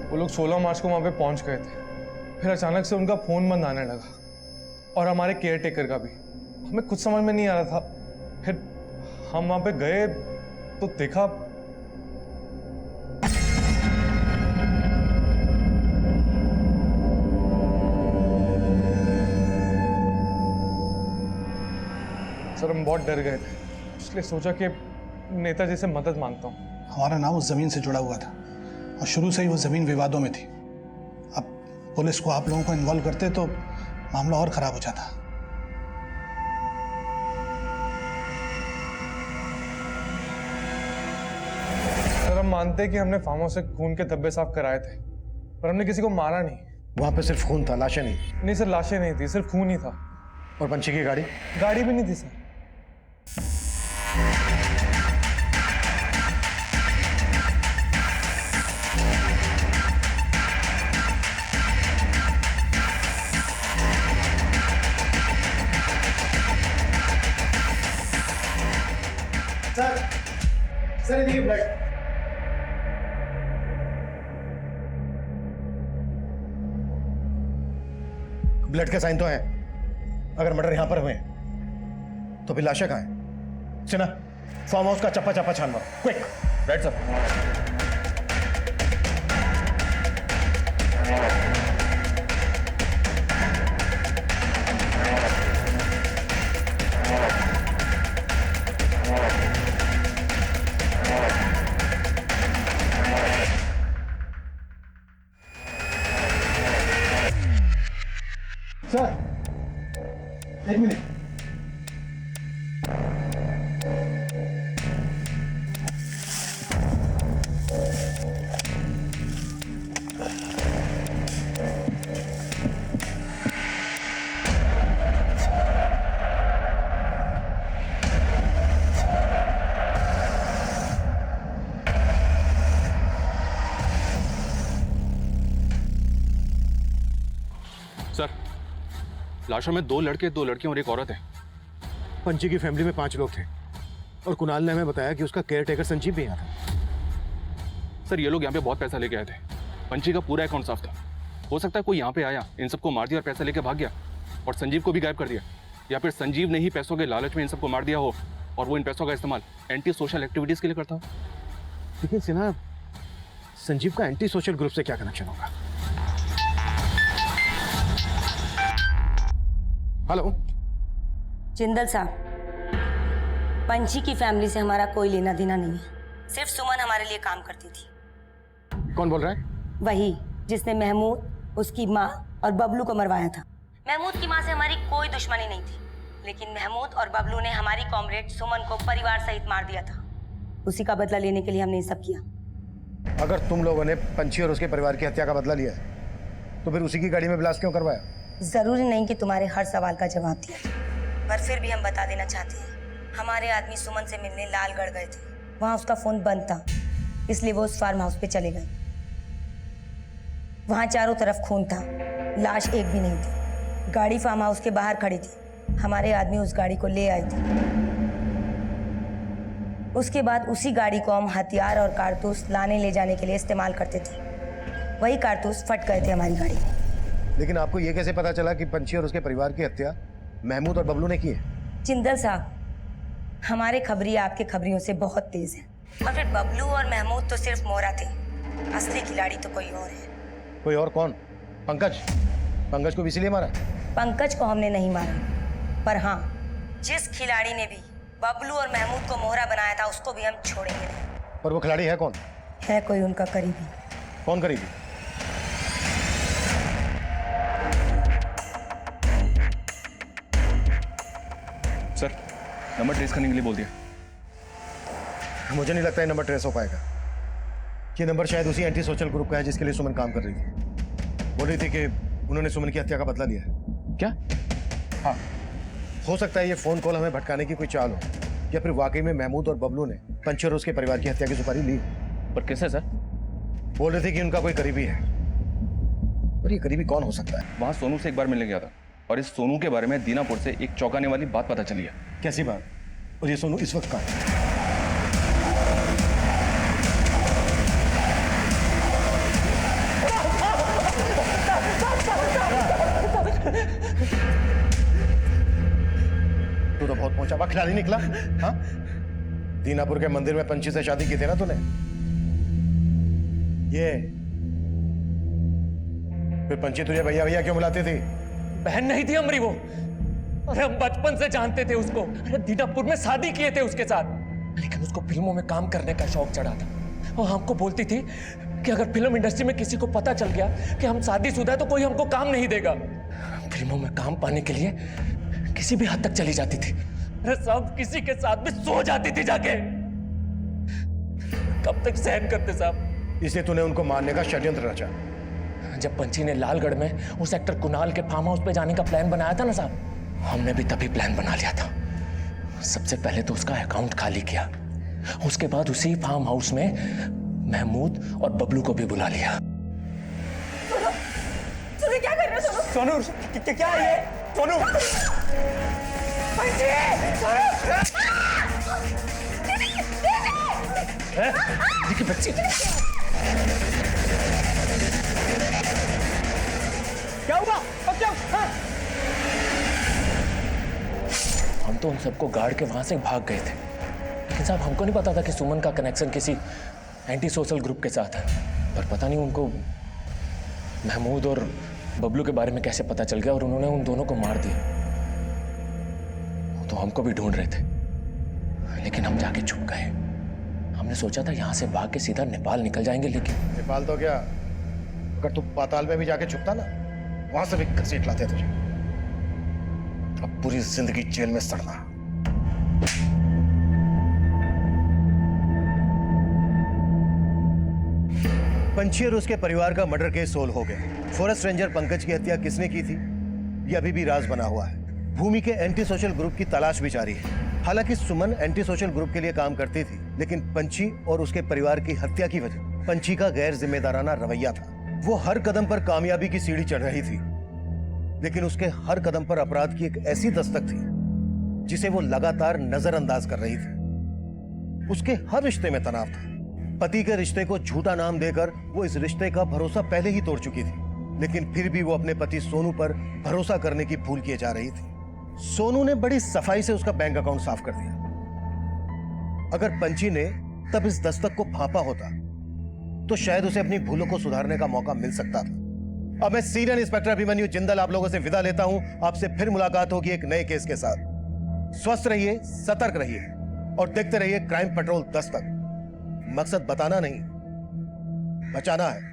वो लोग 16 मार्च को वहाँ पे पहुँच गए थे, फिर अचानक से उनका फोन बंद आने लगा और हमारे केयरटेकर का भी। हमें कुछ समझ में नहीं आ रहा था। फिर हम वहाँ पे गए तो देखा सर हम बहुत डर गए थे, इसलिए सोचा कि नेताजी से मदद मांगता हूँ। हमारा नाम उस जमीन से जुड़ा हुआ था और शुरू से ही वो जमीन विवादों में थी। अब पुलिस को आप लोगों को इन्वॉल्व करते तो मामला और खराब हो जाता। सर हम मानते कि हमने फार्म हाउस से खून के धब्बे साफ कराए थे, पर हमने किसी को मारा नहीं। वहां पे सिर्फ खून था, लाशें नहीं। नहीं सर, लाशें नहीं थी, सिर्फ खून ही था। और पंची की गाड़ी? गाड़ी भी नहीं थी सर। सर ये ब्लड। ब्लड के साइन तो हैं। अगर मर्डर यहां पर हुए तो फिर लाशें कहां हैं? सुना, फार्म हाउस का चप्पा चप्पा छान मारो, क्विक। Right sir. सर एक मिनट। सर लाशों में 2 लड़के 2 लड़कियां और एक औरत है। पंची की फैमिली में 5 लोग थे और कुणाल ने हमें बताया कि उसका केयरटेकर संजीव भी यहाँ था। सर ये लोग यहाँ पे बहुत पैसा लेके आए थे। पंची का पूरा अकाउंट साफ था। हो सकता है कोई यहाँ पे आया, इन सबको मार दिया और पैसा लेके भाग गया और संजीव को भी गायब कर दिया, या फिर संजीव ने ही पैसों के लालच में इन सबको मार दिया हो और वो इन पैसों का इस्तेमाल एंटी सोशल एक्टिविटीज के लिए करता हो। लेकिन सिन्हा, संजीव का एंटी सोशल ग्रुप से क्या कनेक्शन होगा? हेलो जिंदल साहब, पंची की फैमिली से हमारा कोई लेना देना नहीं है। सिर्फ सुमन हमारे लिए काम करती थी। कौन बोल रहा है? वही जिसने महमूद, उसकी माँ और बबलू को मरवाया था। महमूद की माँ से हमारी कोई दुश्मनी नहीं थी, लेकिन महमूद और बबलू ने हमारी कॉमरेड सुमन को परिवार सहित मार दिया था। उसी का बदला लेने के लिए हमने ये सब किया। अगर तुम लोगों ने पंछी और उसके परिवार की हत्या का बदला लिया है, तो फिर उसी की गाड़ी में ब्लास्ट क्यों करवाया? जरूरी नहीं कि तुम्हारे हर सवाल का जवाब दिया, पर फिर भी हम बता देना चाहते हैं। हमारे आदमी सुमन से मिलने लालगढ़ गए थे। वहाँ उसका फोन बंद था, इसलिए वो उस फार्म हाउस पे चले गए। वहाँ चारों तरफ खून था, लाश एक भी नहीं थी। गाड़ी फार्म हाउस के बाहर खड़ी थी। हमारे आदमी उस गाड़ी को ले आए थे। उसके बाद उसी गाड़ी को हम हथियार और कारतूस लाने ले जाने के लिए इस्तेमाल करते थे। वही कारतूस फट गए थे हमारी गाड़ी में। लेकिन आपको ये कैसे पता चला कि पंछी और उसके परिवार की हत्या महमूद और बबलू ने की है? जिंदल साहब, हमारे खबरी आपके खबरियों से बहुत तेज है। और फिर बबलू और महमूद तो सिर्फ मोहरा थे, असली खिलाड़ी तो कोई और है। कोई और कौन? पंकज? पंकज को भी इसीलिए मारा? पंकज को हमने नहीं मारा, पर हाँ, जिस खिलाड़ी ने भी बबलू और महमूद को मोहरा बनाया था, उसको भी हम छोड़ेंगे नहीं। पर वो खिलाड़ी है कौन? है कोई उनका करीबी। कौन करीबी? सर, नंबर ट्रेस करने के लिए बोल दिया। मुझे नहीं लगता ये नंबर ट्रेस हो पाएगा। ये नंबर शायद उसी एंटी सोशल ग्रुप का है जिसके लिए सुमन काम कर रही थी। बोल रही थी कि उन्होंने सुमन की हत्या का बदला लिया है। क्या? हाँ, हो सकता है ये फोन कॉल हमें भटकाने की कोई चाल हो, या फिर वाकई में महमूद और बबलू ने पंछी और उसके परिवार की हत्या की सुपारी ली। पर कैसे सर? बोल रहे थे कि उनका कोई करीबी है। और ये करीबी कौन हो सकता है? वहां सोनू से एक बार मिलने गया था और इस सोनू के बारे में दीनापुर से एक चौंकाने वाली बात पता चली है। कैसी बात? और ये सोनू इस वक्त कहाँ है? तू तो बहुत पहुंचा हुआ खिलाड़ी निकला। हाँ, दीनापुर के मंदिर में पंछी से शादी की थी ना तूने? ये फिर पंछी तुझे भैया भैया क्यों बुलाती थी? बहन नहीं थी हमारी वो। अरे हम बचपन से जानते थे उसको। अरे दीनापुर में शादी किए थे उसके साथ, लेकिन उसको फिल्मों में काम करने का शौक चढ़ा था। और हमको बोलती थी कि अगर फिल्म इंडस्ट्री में किसी को पता चल गया कि हम शादीशुदा है तो कोई हमको काम नहीं देगा। फिल्मों में काम पाने के लिए किसी भी हद तक चली जाती थी। अरे सब किसी के साथ भी सो जाती थी जाके। कब तक सहन करते साहब? इसलिए तूने उनको मारने का षड्यंत्र रचा। जब पंछी ने लालगढ़ में उस एक्टर कुणाल के फार्म हाउस पे जाने का प्लान बनाया था ना साहब, हमने भी तभी प्लान बना लिया था। सबसे पहले तो उसका अकाउंट खाली किया, उसके बाद उसी फार्म हाउस में महमूद और बबलू को भी बुला लिया। सुनो क्या कर रहे हो? सोनू क्या है ये? सोनू देखिए बच्ची, क्या हुआ? अब क्या? हम तो उन सबको गाड़ के वहां से भाग गए थे, लेकिन साहब हमको नहीं पता था कि सुमन का कनेक्शन किसी एंटी सोशल ग्रुप के साथ है। पर पता नहीं उनको महमूद और बबलू के बारे में कैसे पता चल गया और उन्होंने उन दोनों को मार दिया। तो हमको भी ढूंढ रहे थे, लेकिन हम जाके छुप गए। हमने सोचा था यहाँ से भाग के सीधा नेपाल निकल जाएंगे, लेकिन नेपाल तो क्या, अगर तू पाताल में भी जाके छुपता ना, वहां से भी घसीट लाते तुझे। अब पूरी जिंदगी जेल में सड़ना। पंछी और उसके परिवार का मर्डर केस सोल्व हो गया। फॉरेस्ट रेंजर पंकज की हत्या किसने की थी, यह अभी भी राज बना हुआ है। भूमि के एंटी सोशल ग्रुप की तलाश भी जारी है। हालांकि सुमन एंटी सोशल ग्रुप के लिए काम करती थी, लेकिन पंछी और उसके परिवार की हत्या की वजह पंछी का गैर जिम्मेदाराना रवैया था। वो हर कदम पर कामयाबी की सीढ़ी चढ़ रही थी, लेकिन उसके हर कदम पर अपराध की एक ऐसी दस्तक थी जिसे वो लगातार नजरअंदाज कर रही थी। उसके हर रिश्ते में तनाव था। पति के रिश्ते को झूठा नाम देकर वो इस रिश्ते का भरोसा पहले ही तोड़ चुकी थी, लेकिन फिर भी वो अपने पति सोनू पर भरोसा करने की भूल किए जा रही थी। सोनू ने बड़ी सफाई से उसका बैंक अकाउंट साफ कर दिया। अगर पंछी ने तब इस दस्तक को भांपा होता तो शायद उसे अपनी भूलों को सुधारने का मौका मिल सकता था। अब मैं सीनियर इंस्पेक्टर अभिमन्यु जिंदल आप लोगों से विदा लेता हूं। आपसे फिर मुलाकात होगी एक नए केस के साथ। स्वस्थ रहिए, सतर्क रहिए और देखते रहिए क्राइम पेट्रोल दस्तक। मकसद बताना नहीं, बचाना है।